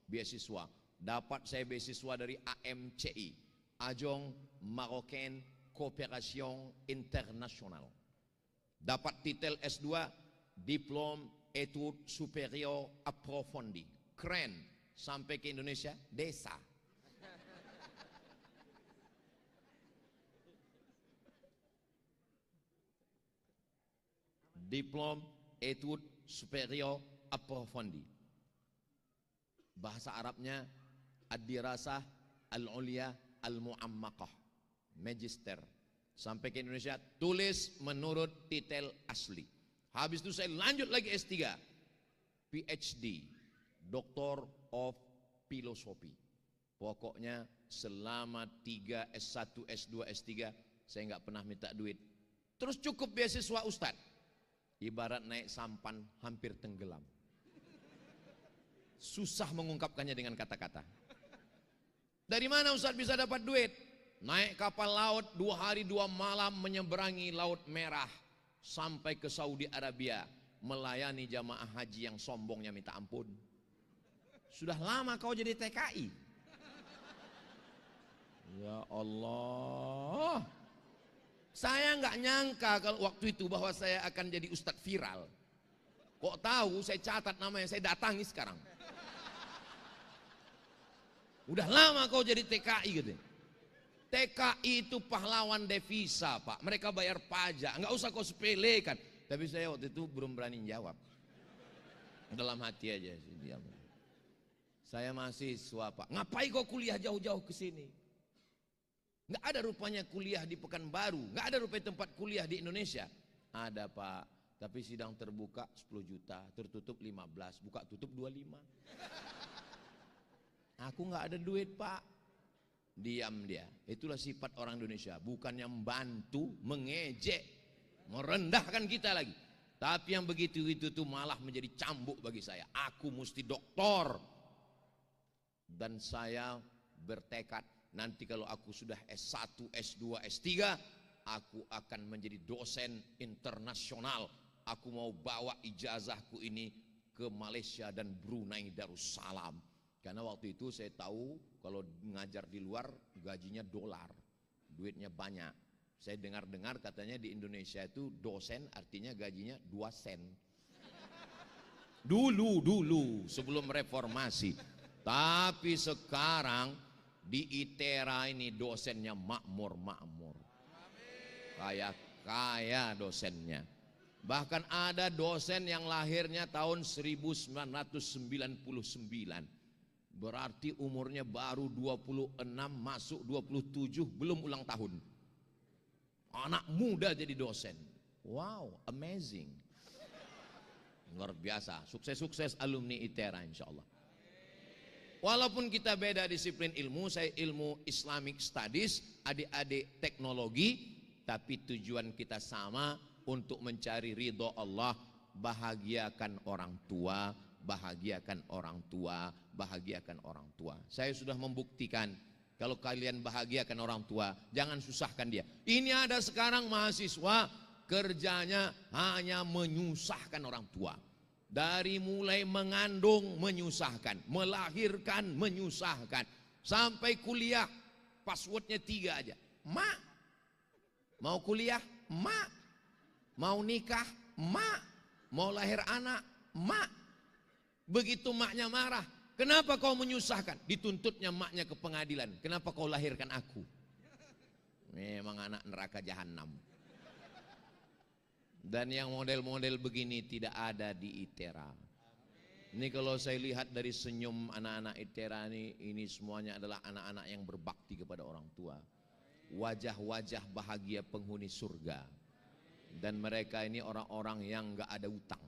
beasiswa. Dapat saya beasiswa dari AMCI, Agence Marocaine Coopération Internationale. Dapat titel S2, Diplôme Études Supérieures Approfondies. Keren, sampai ke Indonesia, desa. Diplôme Études Supérieures Approfondies. Bahasa Arabnya Ad-Dirasah Al-Ulia Al-Mu'ammakah, Magister. Sampai ke Indonesia, tulis menurut titel asli. Habis itu saya lanjut lagi S3, PhD, Doctor of Philosophy. Pokoknya selama 3 S1, S2, S3 saya nggak pernah minta duit. Terus cukup beasiswa Ustadz. Ibarat naik sampan hampir tenggelam. Susah mengungkapkannya dengan kata-kata. Dari mana Ustadz bisa dapat duit? Naik kapal laut 2 hari 2 malam menyeberangi Laut Merah sampai ke Saudi Arabia, melayani jamaah haji yang sombongnya minta ampun. Sudah lama kau jadi TKI. Ya Allah. Saya nggak nyangka kalau waktu itu bahwa saya akan jadi ustadz viral. Kok tahu saya catat namanya, saya datangi sekarang. Udah lama kau jadi TKI gitu. TKI itu pahlawan devisa Pak. Mereka bayar pajak, nggak usah kau sepelekan. Tapi saya waktu itu belum berani jawab. Dalam hati aja sih diam. Saya mahasiswa Pak. Ngapain kau kuliah jauh-jauh ke sini? Nggak ada rupanya kuliah di Pekanbaru, nggak ada rupanya tempat kuliah di Indonesia. Ada Pak, tapi sidang terbuka 10 juta, tertutup 15, buka tutup 25. Aku nggak ada duit Pak. Diam dia. Itulah sifat orang Indonesia, bukannya membantu, mengejek, merendahkan kita lagi. Tapi yang begitu itu tuh malah menjadi cambuk bagi saya. Aku mesti doktor. Dan saya bertekad, nanti kalau aku sudah S1, S2, S3, aku akan menjadi dosen internasional. Aku mau bawa ijazahku ini ke Malaysia dan Brunei Darussalam. Karena waktu itu saya tahu kalau ngajar di luar gajinya dolar, duitnya banyak. Saya dengar-dengar katanya di Indonesia itu dosen artinya gajinya 2 sen. Dulu sebelum reformasi. Tapi sekarang di ITERA ini dosennya makmur. Kaya dosennya. Bahkan ada dosen yang lahirnya tahun 1999. Berarti umurnya baru 26 masuk 27, belum ulang tahun. Anak muda jadi dosen. Wow, amazing. Luar biasa. Sukses-sukses alumni ITERA insyaallah. Walaupun kita beda disiplin ilmu, saya ilmu Islamic Studies, adik-adik teknologi, tapi tujuan kita sama untuk mencari ridho Allah, bahagiakan orang tua, bahagiakan orang tua, bahagiakan orang tua. Saya sudah membuktikan kalau kalian bahagiakan orang tua, jangan susahkan dia. Ini ada sekarang mahasiswa kerjanya hanya menyusahkan orang tua. Dari mulai mengandung menyusahkan, melahirkan menyusahkan, sampai kuliah passwordnya 3 aja. Mak, mau kuliah, mak, mau nikah, mak, mau lahir anak, mak. Begitu maknya marah, kenapa kau menyusahkan? Dituntutnya maknya ke pengadilan, kenapa kau lahirkan aku? Memang anak neraka jahanam. Dan yang model-model begini tidak ada di ITERA. Ini kalau saya lihat dari senyum anak-anak ITERA ini semuanya adalah anak-anak yang berbakti kepada orang tua. Wajah-wajah bahagia penghuni surga. Dan mereka ini orang-orang yang gak ada utang.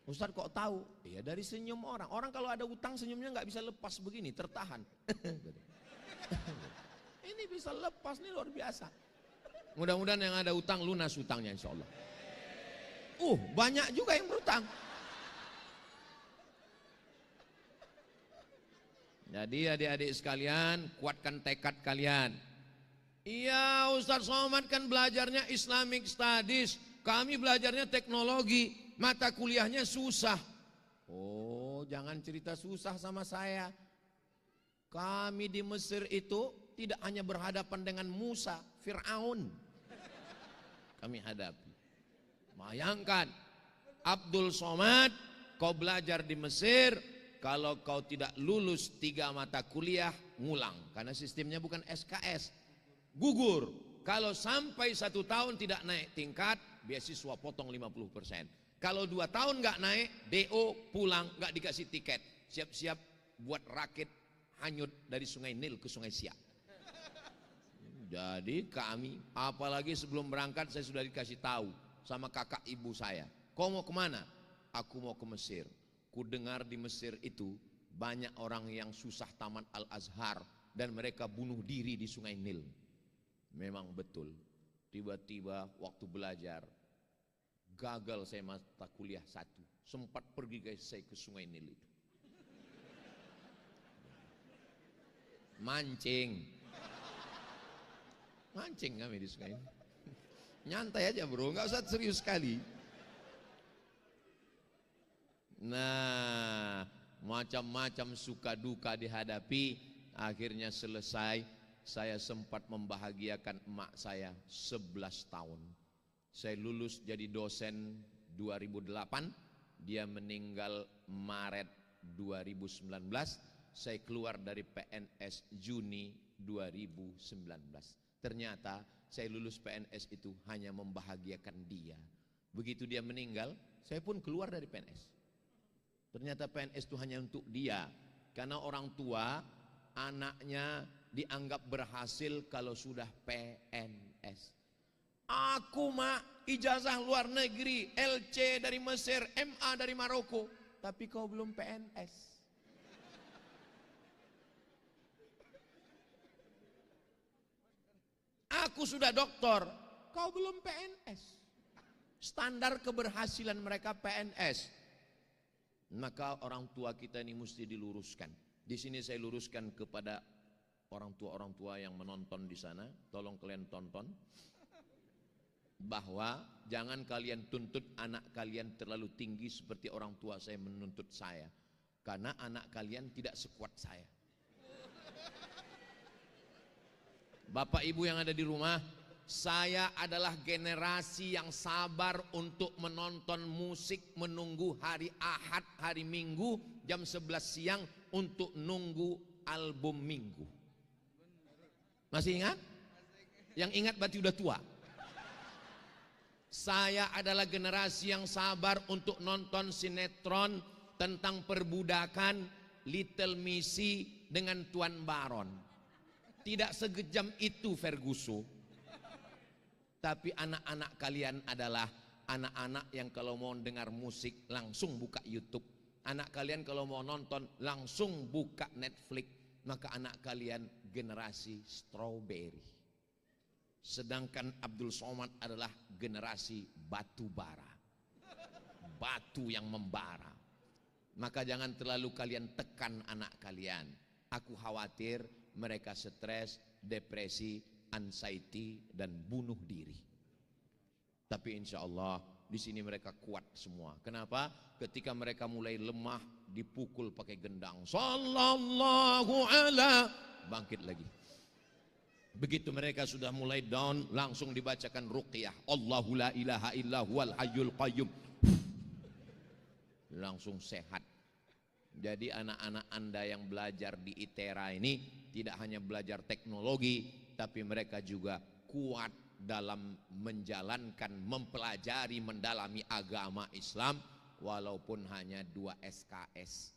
Ustaz kok tahu? Ya dari senyum orang. Orang kalau ada utang senyumnya gak bisa lepas begini, tertahan. Ini bisa lepas, ini luar biasa. Mudah-mudahan yang ada utang lunas utangnya insya Allah. Banyak juga yang berutang. Jadi adik-adik sekalian, kuatkan tekad kalian. Iya, Ustaz Somad kan belajarnya Islamic Studies, kami belajarnya teknologi, mata kuliahnya susah. Oh, jangan cerita susah sama saya. Kami di Mesir itu tidak hanya berhadapan dengan Musa, Fir'aun kami hadapi. Bayangkan, Abdul Somad, kau belajar di Mesir, kalau kau tidak lulus 3 mata kuliah, ngulang. Karena sistemnya bukan SKS, gugur. Kalau sampai 1 tahun tidak naik tingkat, beasiswa potong 50%. Kalau 2 tahun nggak naik, DO pulang, nggak dikasih tiket. Siap-siap buat rakit hanyut dari Sungai Nil ke Sungai Siak. Jadi kami, apalagi sebelum berangkat saya sudah dikasih tahu sama kakak ibu saya, kau mau kemana? Aku mau ke Mesir. Ku dengar di Mesir itu banyak orang yang susah tamat Al-Azhar dan mereka bunuh diri di Sungai Nil. Memang betul. Tiba-tiba waktu belajar gagal saya mata kuliah 1. Sempat pergi guys saya ke Sungai Nil itu. Mancing kami di sungai. Nyantai aja bro, nggak usah serius sekali. Nah, macam-macam suka duka dihadapi, akhirnya selesai. Saya sempat membahagiakan emak saya 11 tahun. Saya lulus jadi dosen 2008, dia meninggal Maret 2019. Saya keluar dari PNS Juni 2019. Ternyata saya lulus PNS itu hanya membahagiakan dia. Begitu dia meninggal, saya pun keluar dari PNS. Ternyata PNS itu hanya untuk dia. Karena orang tua, anaknya dianggap berhasil kalau sudah PNS. Aku mak, ijazah luar negeri, LC dari Mesir, MA dari Maroko. Tapi kau belum PNS. Aku sudah doktor, kau belum PNS. Standar keberhasilan mereka PNS. Maka orang tua kita ini mesti diluruskan. Di sini saya luruskan kepada orang tua yang menonton di sana, tolong kalian tonton. Bahwa jangan kalian tuntut anak kalian terlalu tinggi seperti orang tua saya menuntut saya. Karena anak kalian tidak sekuat saya. Bapak ibu yang ada di rumah, saya adalah generasi yang sabar untuk menonton musik, menunggu hari Ahad, hari Minggu jam 11 siang untuk nunggu album Minggu. Masih ingat? Yang ingat berarti udah tua. Saya adalah generasi yang sabar untuk nonton sinetron tentang perbudakan Little Missy dengan Tuan Baron. Tidak sekejam itu Ferguson. Tapi anak-anak kalian adalah anak-anak yang kalau mau dengar musik langsung buka YouTube. Anak kalian kalau mau nonton langsung buka Netflix. Maka anak kalian generasi strawberry. Sedangkan Abdul Somad adalah generasi batu bara. Batu yang membara. Maka jangan terlalu kalian tekan anak kalian. Aku khawatir mereka stres, depresi, anxiety dan bunuh diri. Tapi insya Allah di sini mereka kuat semua. Kenapa? Ketika mereka mulai lemah dipukul pakai gendang. Sallallahu ala, bangkit lagi. Begitu mereka sudah mulai down, langsung dibacakan ruqyah. Allahu la ilaha illa huwal hayyul qayyum. Langsung sehat. Jadi anak-anak Anda yang belajar di ITERA ini tidak hanya belajar teknologi, tapi mereka juga kuat dalam menjalankan, mempelajari, mendalami agama Islam walaupun hanya 2 SKS.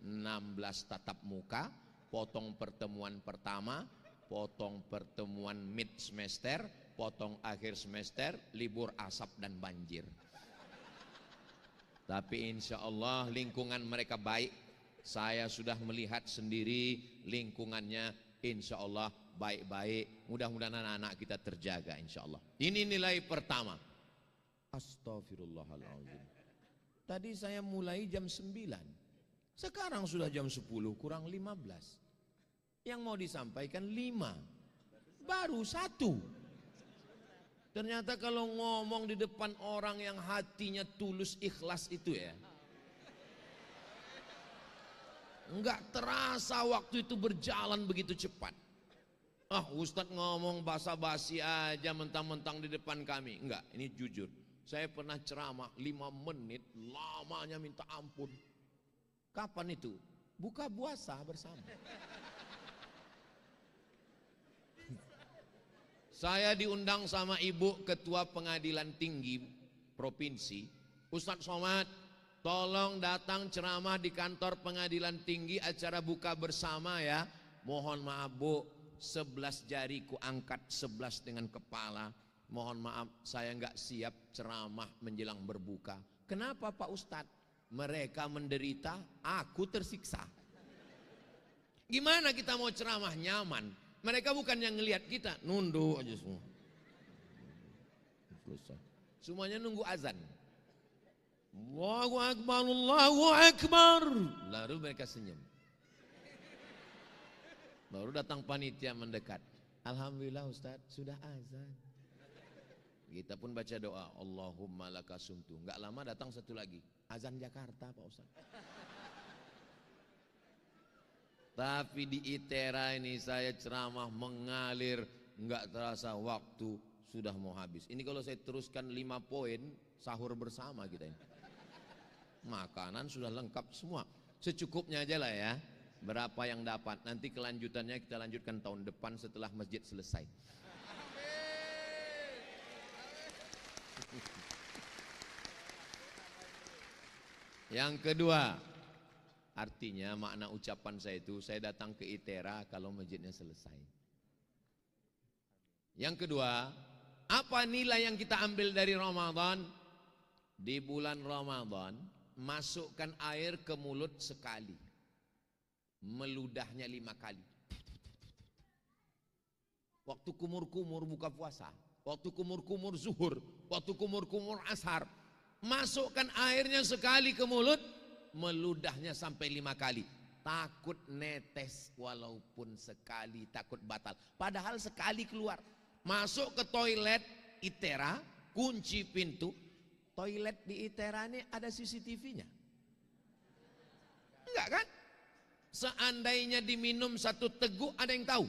16 tatap muka, potong pertemuan pertama, potong pertemuan mid semester, potong akhir semester, libur asap dan banjir. Tapi insya Allah lingkungan mereka baik. Saya sudah melihat sendiri lingkungannya insya Allah baik-baik. Mudah-mudahan anak-anak kita terjaga insya Allah. Ini nilai pertama. Astaghfirullahaladzim. Tadi saya mulai jam 9. Sekarang sudah jam 10 kurang 15. Yang mau disampaikan 5. Baru 1. Ternyata kalau ngomong di depan orang yang hatinya tulus ikhlas itu ya, enggak terasa waktu itu berjalan begitu cepat. Ah, Ustadz ngomong basa-basi aja mentang-mentang di depan kami. Enggak, ini jujur. Saya pernah ceramah 5 menit, lamanya minta ampun. Kapan itu? Buka puasa bersama. Saya diundang sama Ibu Ketua Pengadilan Tinggi Provinsi, Ustadz Somad, tolong datang ceramah di kantor Pengadilan Tinggi acara buka bersama ya. Mohon maaf Bu, 11 jari ku angkat 11 dengan kepala. Mohon maaf saya nggak siap ceramah menjelang berbuka. Kenapa Pak Ustadz? Mereka menderita, aku tersiksa. Gimana kita mau ceramah nyaman? Mereka bukan yang ngelihat kita, nunduk aja semua. Semuanya nunggu azan. Allahu Akbar, Allahu Akbar. Lalu mereka senyum. Baru datang panitia mendekat. Alhamdulillah Ustaz, sudah azan. Kita pun baca doa, Allahumma lakasumtu. Enggak lama datang satu lagi. Azan Jakarta Pak Ustaz. Tapi di ITERA ini saya ceramah mengalir, enggak terasa waktu sudah mau habis. Ini kalau saya teruskan 5 poin, sahur bersama kita ini. Makanan sudah lengkap semua. Secukupnya aja lah ya. Berapa yang dapat. Nanti kelanjutannya kita lanjutkan tahun depan setelah masjid selesai. Yang kedua, artinya makna ucapan saya itu, saya datang ke ITERA kalau masjidnya selesai. Yang kedua, apa nilai yang kita ambil dari Ramadan? Di bulan Ramadan, masukkan air ke mulut sekali, meludahnya 5 kali. Waktu kumur-kumur buka puasa, waktu kumur-kumur zuhur, waktu kumur-kumur ashar, masukkan airnya sekali ke mulut, meludahnya sampai 5 kali. Takut netes walaupun sekali, takut batal. Padahal sekali keluar. Masuk ke toilet ITERA, kunci pintu. Toilet di ITERA ini ada CCTV-nya? Enggak kan? Seandainya diminum 1 teguk ada yang tahu?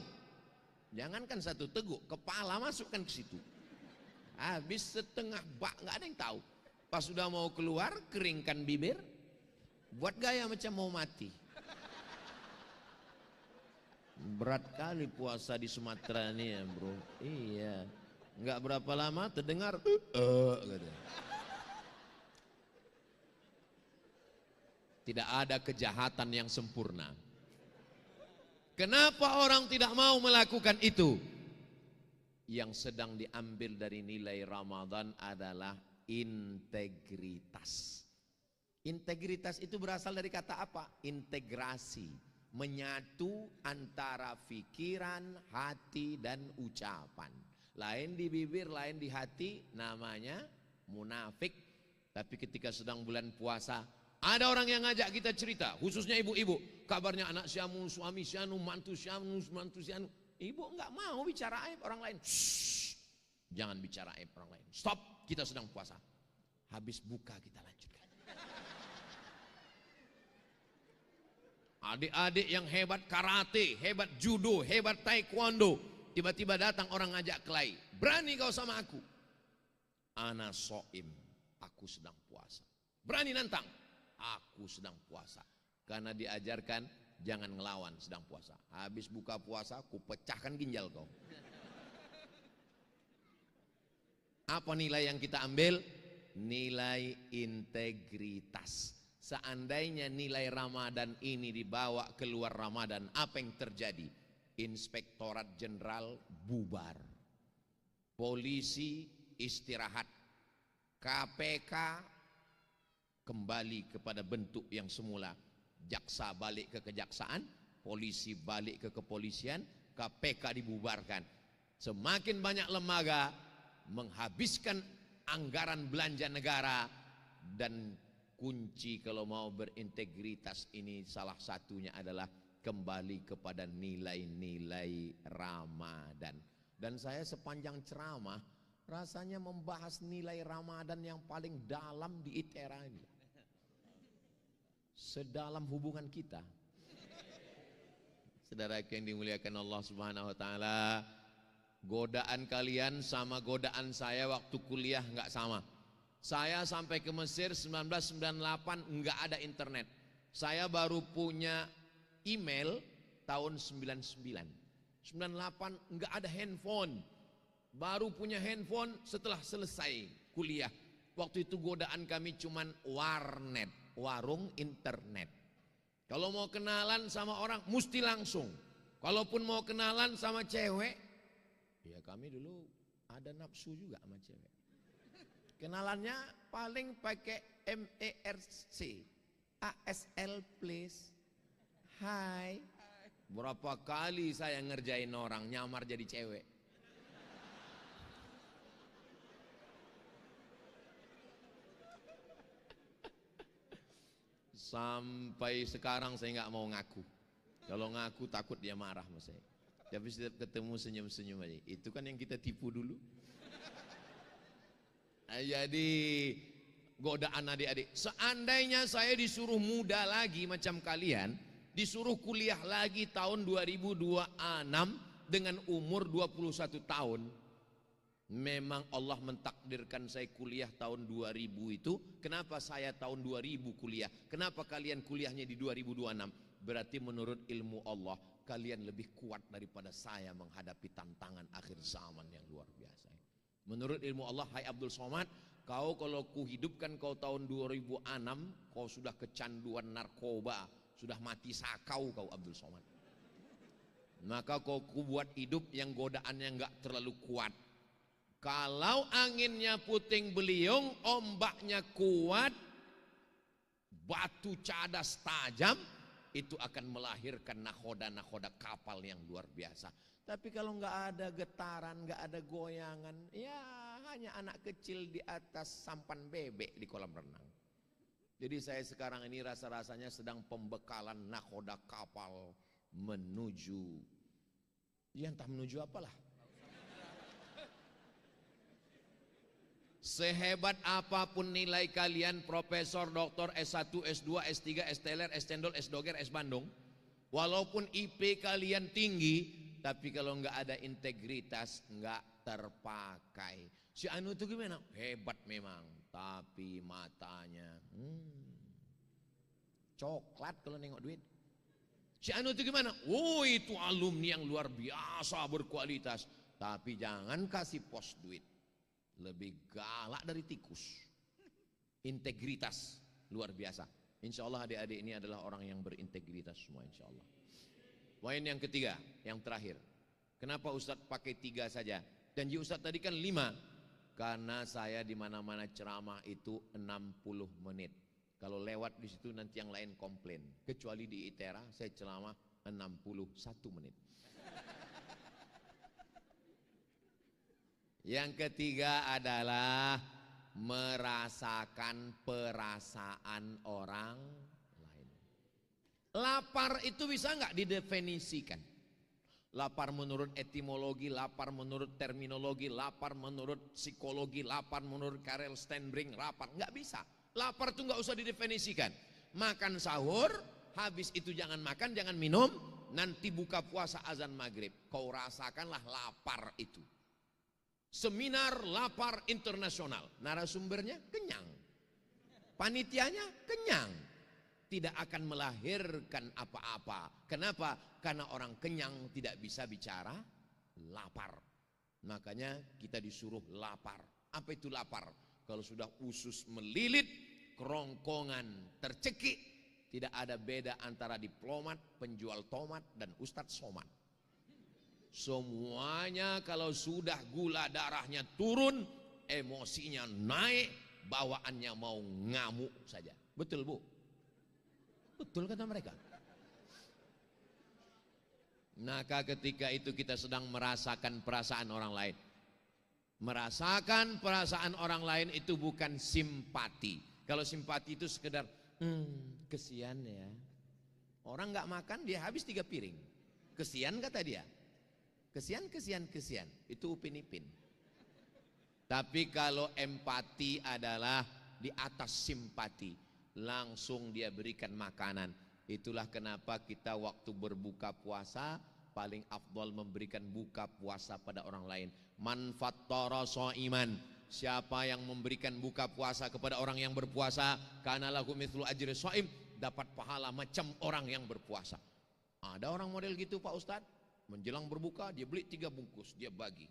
Jangankan 1 teguk, kepala masukkan ke situ. Habis setengah bak, enggak ada yang tahu. Pas sudah mau keluar, keringkan bibir, buat gaya macam mau mati. Berat kali puasa di Sumatera ini ya bro. Iya. Enggak berapa lama terdengar gitu. Tidak ada kejahatan yang sempurna. Kenapa orang tidak mau melakukan itu? Yang sedang diambil dari nilai Ramadan adalah integritas. Integritas itu berasal dari kata apa? Integrasi, menyatu antara pikiran, hati, dan ucapan. Lain di bibir, lain di hati, namanya munafik. Tapi ketika sedang bulan puasa, ada orang yang ngajak kita cerita, khususnya ibu-ibu. Kabarnya anak siamu, suami sianu, mantu sianu, mantu sianu. Ibu enggak mau bicara aib orang lain. Shh, jangan bicara aib orang lain. Stop, kita sedang puasa. Habis buka kita lanjutkan. Adik-adik yang hebat karate, hebat judo, hebat taekwondo, tiba-tiba datang orang ngajak kelahi. Berani kau sama aku? Ana soim, aku sedang puasa. Berani nantang? Aku sedang puasa. Karena diajarkan jangan ngelawan sedang puasa. Habis buka puasa, ku pecahkan ginjal kau. Apa nilai yang kita ambil? Nilai integritas. Seandainya nilai Ramadan ini dibawa keluar Ramadan, apa yang terjadi? Inspektorat Jenderal bubar, polisi istirahat, KPK kembali kepada bentuk yang semula. Jaksa balik ke kejaksaan, polisi balik ke kepolisian, KPK dibubarkan. Semakin banyak lembaga menghabiskan anggaran belanja negara, dan kunci kalau mau berintegritas ini salah satunya adalah kembali kepada nilai-nilai Ramadan. Dan saya sepanjang ceramah rasanya membahas nilai Ramadan yang paling dalam di ITERA ini. Sedalam hubungan kita. Saudara yang dimuliakan Allah Subhanahu wa taala, godaan kalian sama godaan saya waktu kuliah enggak sama. Saya sampai ke Mesir 1998 enggak ada internet. Saya baru punya email tahun 99. 98 enggak ada handphone. Baru punya handphone setelah selesai kuliah. Waktu itu godaan kami cuman warnet, warung internet. Kalau mau kenalan sama orang mesti langsung. Kalaupun mau kenalan sama cewek, ya kami dulu ada nafsu juga sama cewek. Kenalannya paling pakai MERC, ASL please, hai. Berapa kali saya ngerjain orang nyamar jadi cewek. Sampai sekarang saya nggak mau ngaku. Kalau ngaku takut dia marah sama saya. Tapi setiap ketemu senyum-senyum aja. Itu kan yang kita tipu dulu. Jadi godaan adik-adik. Seandainya saya disuruh muda lagi macam kalian, disuruh kuliah lagi tahun 2026 dengan umur 21 tahun. Memang Allah mentakdirkan saya kuliah tahun 2000 itu. Kenapa saya tahun 2000 kuliah? Kenapa kalian kuliahnya di 2026? Berarti menurut ilmu Allah kalian lebih kuat daripada saya menghadapi tantangan akhir zaman yang luar biasa. Menurut ilmu Allah, hai Abdul Somad, kau kalau kuhidupkan kau tahun 2006, kau sudah kecanduan narkoba, sudah mati sakau kau Abdul Somad. Maka kau kubuat hidup yang godaannya enggak terlalu kuat. Kalau anginnya puting beliung, ombaknya kuat, batu cadas tajam, itu akan melahirkan nahoda-nahoda kapal yang luar biasa. Tapi kalau nggak ada getaran, nggak ada goyangan, ya hanya anak kecil di atas sampan bebek di kolam renang. Jadi saya sekarang ini rasa-rasanya sedang pembekalan nahoda kapal menuju, ya entah menuju apalah. Sehebat apapun nilai kalian, profesor, doktor, S1, S2, S3, S-teler, S-cendol, S-doger, S-bandung, walaupun IP kalian tinggi, tapi kalau nggak ada integritas, nggak terpakai. Si Anu itu gimana? Hebat memang, tapi matanya coklat kalau nengok duit. Si Anu itu gimana? Oh, itu alumni yang luar biasa berkualitas, tapi jangan kasih pos duit. Lebih galak dari tikus. Integritas luar biasa. Insya Allah adik-adik ini adalah orang yang berintegritas semua insya Allah. Poin yang ketiga, yang terakhir. Kenapa Ustadz pakai 3 saja? Janji Ustadz tadi kan 5. Karena saya di mana-mana ceramah itu 60 menit. Kalau lewat di situ nanti yang lain komplain. Kecuali di ITERA saya ceramah 61 menit. Yang ketiga adalah merasakan perasaan orang lain. Lapar itu bisa nggak didefinisikan? Lapar menurut etimologi, lapar menurut terminologi, lapar menurut psikologi, lapar menurut Karel Steinbrink, lapar. Nggak bisa. Lapar itu nggak usah didefinisikan. Makan sahur, habis itu jangan makan, jangan minum. Nanti buka puasa azan maghrib. Kau rasakanlah lapar itu. Seminar lapar internasional. Narasumbernya kenyang. Panitianya kenyang. Tidak akan melahirkan apa-apa. Kenapa? Karena orang kenyang tidak bisa bicara lapar. Makanya kita disuruh lapar. Apa itu lapar? Kalau sudah usus melilit, kerongkongan tercekik, tidak ada beda antara diplomat, penjual tomat, dan Ustadz Somad. Semuanya kalau sudah gula darahnya turun, emosinya naik, bawaannya mau ngamuk saja. Betul Bu? Betul kata mereka. Maka ketika itu kita sedang merasakan perasaan orang lain. Merasakan perasaan orang lain itu bukan simpati. Kalau simpati itu sekedar kesian ya. Orang nggak makan dia habis 3 piring. Kesian kata dia. Kesian. Itu Upin Ipin. Tapi kalau empati adalah di atas simpati. Langsung dia berikan makanan. Itulah kenapa kita waktu berbuka puasa paling afdal memberikan buka puasa pada orang lain. Man fattara shaiman, siapa yang memberikan buka puasa kepada orang yang berpuasa, kana lahu mithlu ajri shaim, dapat pahala macam orang yang berpuasa. Ada orang model gitu Pak Ustadz, menjelang berbuka dia beli 3 bungkus, dia bagi.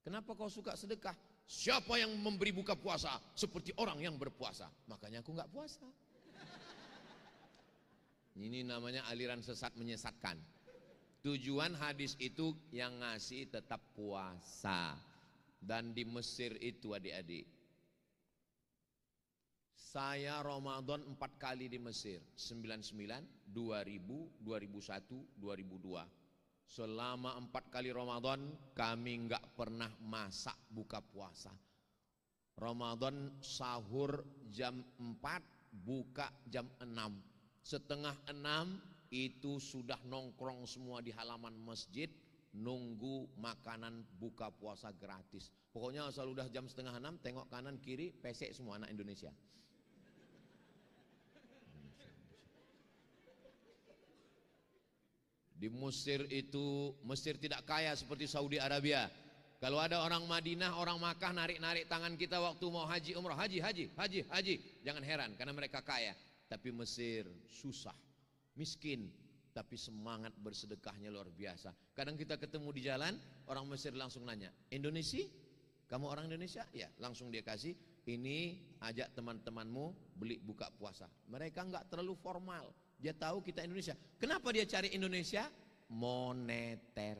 Kenapa kau suka sedekah? Siapa yang memberi buka puasa seperti orang yang berpuasa, makanya aku nggak puasa. Ini namanya aliran sesat menyesatkan. Tujuan hadis itu yang ngasih tetap puasa. Dan di Mesir itu adik-adik, saya Ramadan 4 kali di Mesir, 99, 2000, 2001, 2002. Selama 4 kali Ramadan kami nggak pernah masak buka puasa. Ramadan sahur jam 4, buka jam 6. Setengah 6 itu sudah nongkrong semua di halaman masjid, nunggu makanan buka puasa gratis. Pokoknya asal udah jam setengah 6, tengok kanan kiri, pesek semua anak Indonesia. Di Mesir itu, Mesir tidak kaya seperti Saudi Arabia. Kalau ada orang Madinah, orang Makkah narik-narik tangan kita waktu mau haji umrah, haji. Jangan heran karena mereka kaya. Tapi Mesir susah, miskin, tapi semangat bersedekahnya luar biasa. Kadang kita ketemu di jalan, orang Mesir langsung nanya, Indonesia? Kamu orang Indonesia? Ya, langsung dia kasih, ini ajak teman-temanmu beli buka puasa. Mereka enggak terlalu formal. Dia tahu kita Indonesia. Kenapa dia cari Indonesia? Moneter.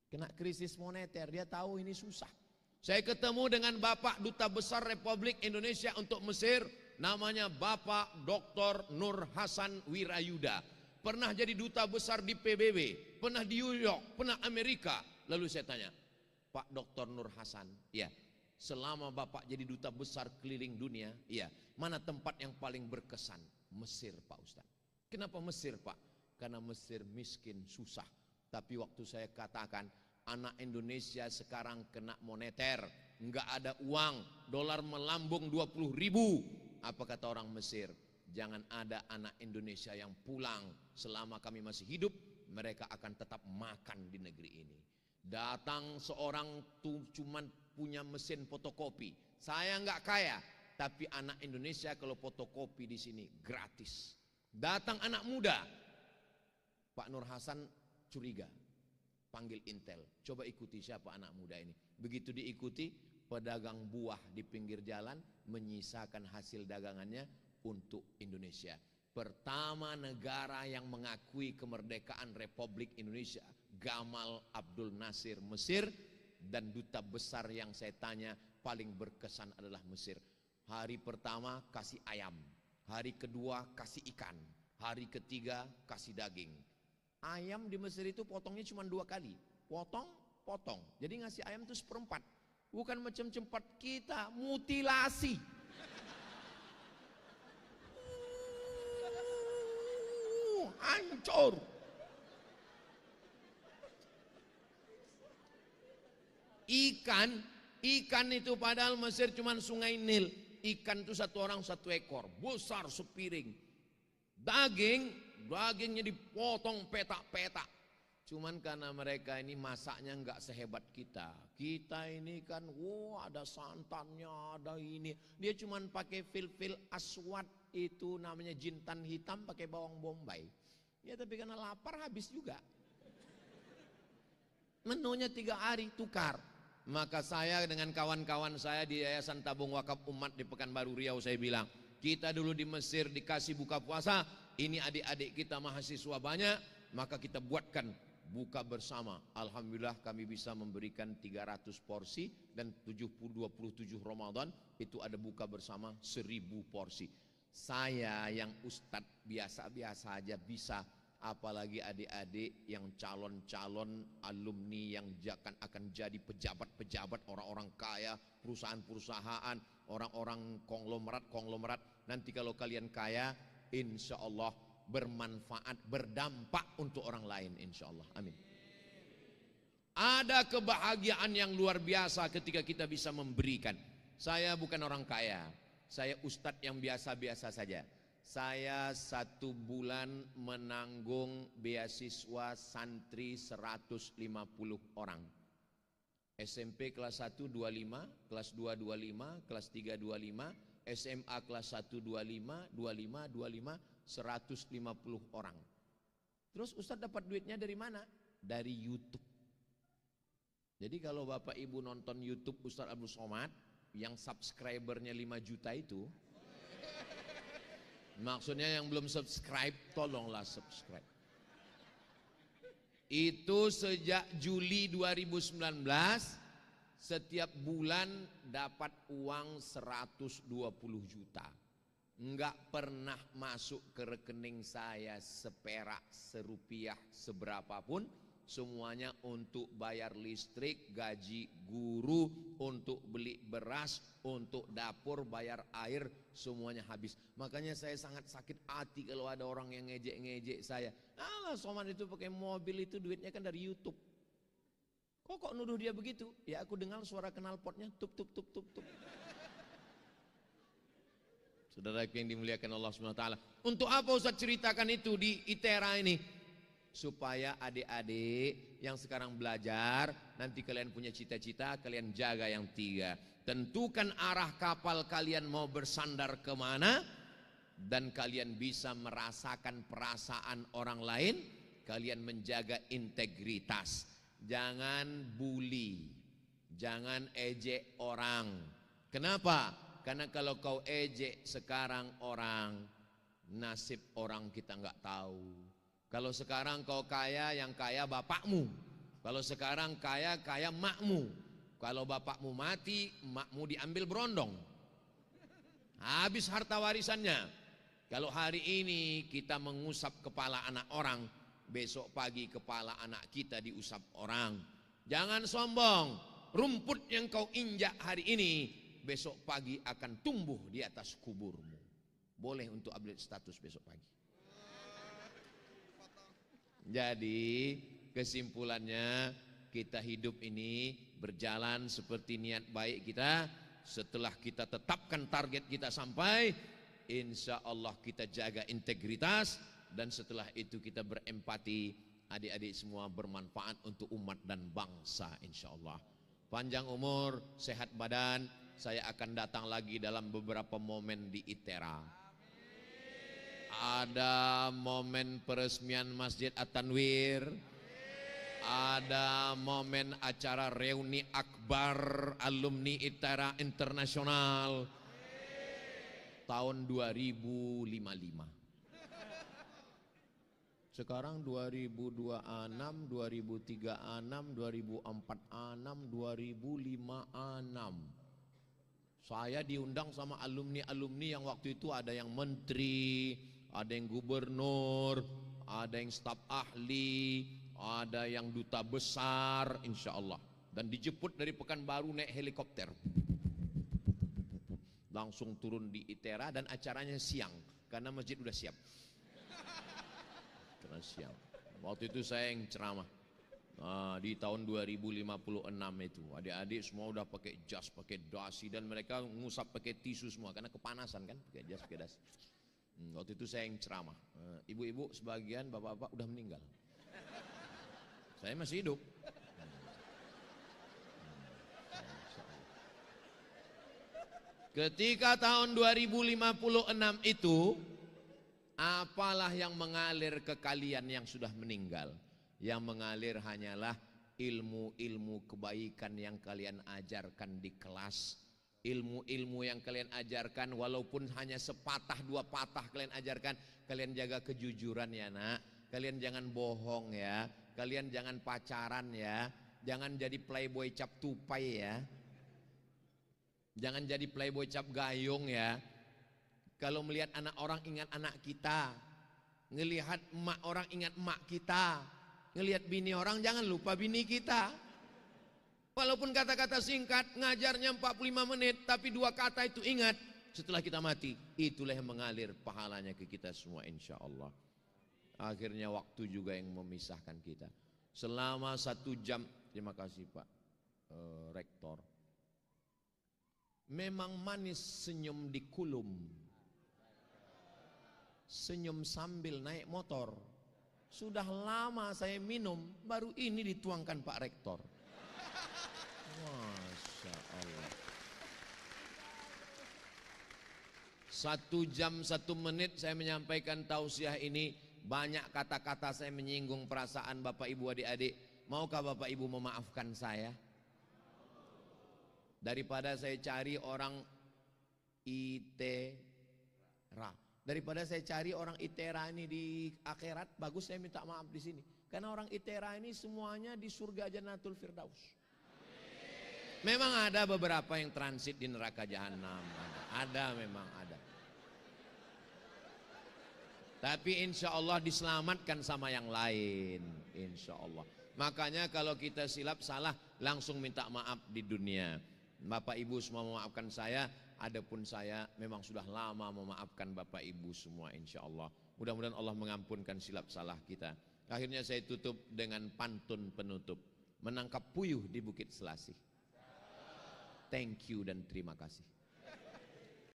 Kena krisis moneter, dia tahu ini susah. Saya ketemu dengan Bapak Duta Besar Republik Indonesia untuk Mesir, namanya Bapak Dr. Nur Hasan Wirayuda. Pernah jadi duta besar di PBB, pernah di New York, pernah Amerika. Lalu saya tanya, Pak Dr. Nur Hasan, ya, selama Bapak jadi duta besar keliling dunia, ya, mana tempat yang paling berkesan? Mesir Pak Ustadz. Kenapa Mesir Pak? Karena Mesir miskin, susah. Tapi waktu saya katakan anak Indonesia sekarang kena moneter, enggak ada uang, dolar melambung 20.000. Apa kata orang Mesir? Jangan ada anak Indonesia yang pulang selama kami masih hidup, mereka akan tetap makan di negeri ini. Datang seorang tuh cuman punya mesin fotokopi. Saya enggak kaya, tapi anak Indonesia kalau fotokopi di sini gratis. Datang anak muda, Pak Nur Hasan curiga, panggil Intel, coba ikuti siapa anak muda ini. Begitu diikuti, pedagang buah di pinggir jalan menyisakan hasil dagangannya untuk Indonesia. Pertama negara yang mengakui kemerdekaan Republik Indonesia, Gamal Abdul Nasir Mesir, dan duta besar yang saya tanya paling berkesan adalah Mesir. Hari pertama kasih ayam, hari kedua kasih ikan, hari ketiga kasih daging. Ayam di Mesir itu potongnya cuma 2 kali, potong. Jadi ngasih ayam itu 1/4. Bukan macam cepat kita mutilasi. Hancur. Ikan itu padahal Mesir cuma sungai Nil. Ikan itu 1 orang 1 ekor, besar sepiring. Dagingnya dipotong petak-petak. Cuman karena mereka ini masaknya nggak sehebat kita. Kita ini kan, ada santannya, ada ini. Dia cuman pakai fil-fil aswad, itu namanya jintan hitam, pakai bawang bombay. Ya tapi karena lapar habis juga. Menunya 3 hari tukar. Maka saya dengan kawan-kawan saya di Yayasan Tabung Wakaf Umat di Pekanbaru Riau, saya bilang, kita dulu di Mesir dikasih buka puasa, ini adik-adik kita mahasiswa banyak, maka kita buatkan buka bersama. Alhamdulillah kami bisa memberikan 300 porsi dan 27 Ramadan itu ada buka bersama 1000 porsi. Saya yang ustadz biasa-biasa aja bisa, apalagi adik-adik yang calon-calon alumni yang akan jadi pejabat-pejabat, orang-orang kaya, perusahaan-perusahaan, orang-orang konglomerat. Nanti kalau kalian kaya, insya Allah bermanfaat, berdampak untuk orang lain, insya Allah. Amin. Ada kebahagiaan yang luar biasa ketika kita bisa memberikan. Saya bukan orang kaya, saya ustadz yang biasa-biasa saja. Saya 1 bulan menanggung beasiswa santri 150 orang. SMP kelas 1 25, kelas 2 25, kelas 3 25, SMA kelas 1 25, 150 orang. Terus Ustadz dapat duitnya dari mana? Dari YouTube. Jadi kalau Bapak Ibu nonton YouTube Ustadz Abdul Somad yang subscribernya 5 juta itu, maksudnya yang belum subscribe, tolonglah subscribe. Itu sejak Juli 2019 setiap bulan dapat uang 120 juta. Enggak pernah masuk ke rekening saya seperak, serupiah, seberapapun. Semuanya untuk bayar listrik, gaji guru, untuk beli beras, untuk dapur, bayar air, semuanya habis. Makanya saya sangat sakit hati kalau ada orang yang ngejek-ngejek saya. Alah, Somad itu pakai mobil itu duitnya kan dari YouTube. Kok nuduh dia begitu? Ya aku dengar suara knalpotnya tup. Saudara yang dimuliakan Allah SWT. Untuk apa Ustaz ceritakan itu di ITERA ini? Supaya adik-adik yang sekarang belajar, nanti kalian punya cita-cita, kalian jaga yang 3. Tentukan arah kapal kalian mau bersandar kemana, dan kalian bisa merasakan perasaan orang lain. Kalian menjaga integritas. Jangan bully, jangan ejek orang. Kenapa? Karena kalau kau ejek sekarang orang, nasib orang kita nggak tahu. Kalau sekarang kau kaya, yang kaya bapakmu. Kalau sekarang kaya makmu. Kalau bapakmu mati, makmu diambil berondong. Habis harta warisannya. Kalau hari ini kita mengusap kepala anak orang, besok pagi kepala anak kita diusap orang. Jangan sombong. Rumput yang kau injak hari ini, besok pagi akan tumbuh di atas kuburmu. Boleh untuk update status besok pagi. Jadi kesimpulannya, kita hidup ini berjalan seperti niat baik kita. Setelah kita tetapkan target kita sampai, insya Allah kita jaga integritas. Dan setelah itu kita berempati, adik-adik semua bermanfaat untuk umat dan bangsa, insya Allah. Panjang umur, sehat badan. Saya akan datang lagi dalam beberapa momen di ITERA. Ada momen peresmian Masjid At-Tanwir, ada momen acara reuni akbar alumni ITERA internasional, tahun 2055. Sekarang 2026, 2036, 2046, 2056. Saya diundang sama alumni-alumni yang waktu itu ada yang menteri, ada yang gubernur, ada yang staf ahli, ada yang duta besar, insya Allah. Dan dijemput dari Pekanbaru naik helikopter. Langsung turun di ITERA dan acaranya siang, karena masjid udah siap. Karena siang. Waktu itu saya yang ceramah. Di tahun 2056 itu adik-adik semua udah pakai jas, pakai dasi, dan mereka ngusap pakai tisu semua karena kepanasan kan, pakai jas, pakai dasi. Waktu itu saya yang ceramah. Ibu-ibu sebagian, bapak-bapak udah meninggal. Saya masih hidup. Ketika tahun 2056 itu, apalah yang mengalir ke kalian yang sudah meninggal? Yang mengalir hanyalah ilmu-ilmu kebaikan yang kalian ajarkan di kelas. Ilmu-ilmu yang kalian ajarkan, walaupun hanya sepatah dua patah kalian ajarkan. Kalian jaga kejujuran ya nak. Kalian jangan bohong ya. Kalian jangan pacaran ya. Jangan jadi playboy cap tupai ya. Jangan jadi playboy cap gayung ya. Kalau melihat anak orang ingat anak kita. Ngelihat emak orang ingat emak kita. Ngelihat bini orang jangan lupa bini kita. Walaupun kata-kata singkat, ngajarnya 45 menit, tapi dua kata itu ingat setelah kita mati. Itulah yang mengalir pahalanya ke kita semua insya Allah. Akhirnya waktu juga yang memisahkan kita. Selama 1 jam, terima kasih Pak Rektor. Memang manis senyum di kulum, senyum sambil naik motor. Sudah lama saya minum, baru ini dituangkan Pak Rektor. Masya Allah. 1 jam 1 menit saya menyampaikan tausiah ini. Banyak kata-kata saya menyinggung perasaan Bapak Ibu adik-adik. Maukah Bapak Ibu memaafkan saya? Daripada saya cari orang ITERA, daripada saya cari orang ITERA ini di akhirat, bagus saya minta maaf di sini. Karena orang ITERA ini semuanya di surga Jannatul Firdaus. Memang ada beberapa yang transit di neraka jahanam, ada memang ada. Tapi insya Allah diselamatkan sama yang lain, insya Allah. Makanya kalau kita silap salah langsung minta maaf di dunia. Bapak Ibu semua memaafkan saya, adapun saya memang sudah lama memaafkan Bapak Ibu semua insya Allah. Mudah-mudahan Allah mengampunkan silap salah kita. Akhirnya saya tutup dengan pantun penutup. Menangkap puyuh di Bukit Selasih. Thank you dan terima kasih.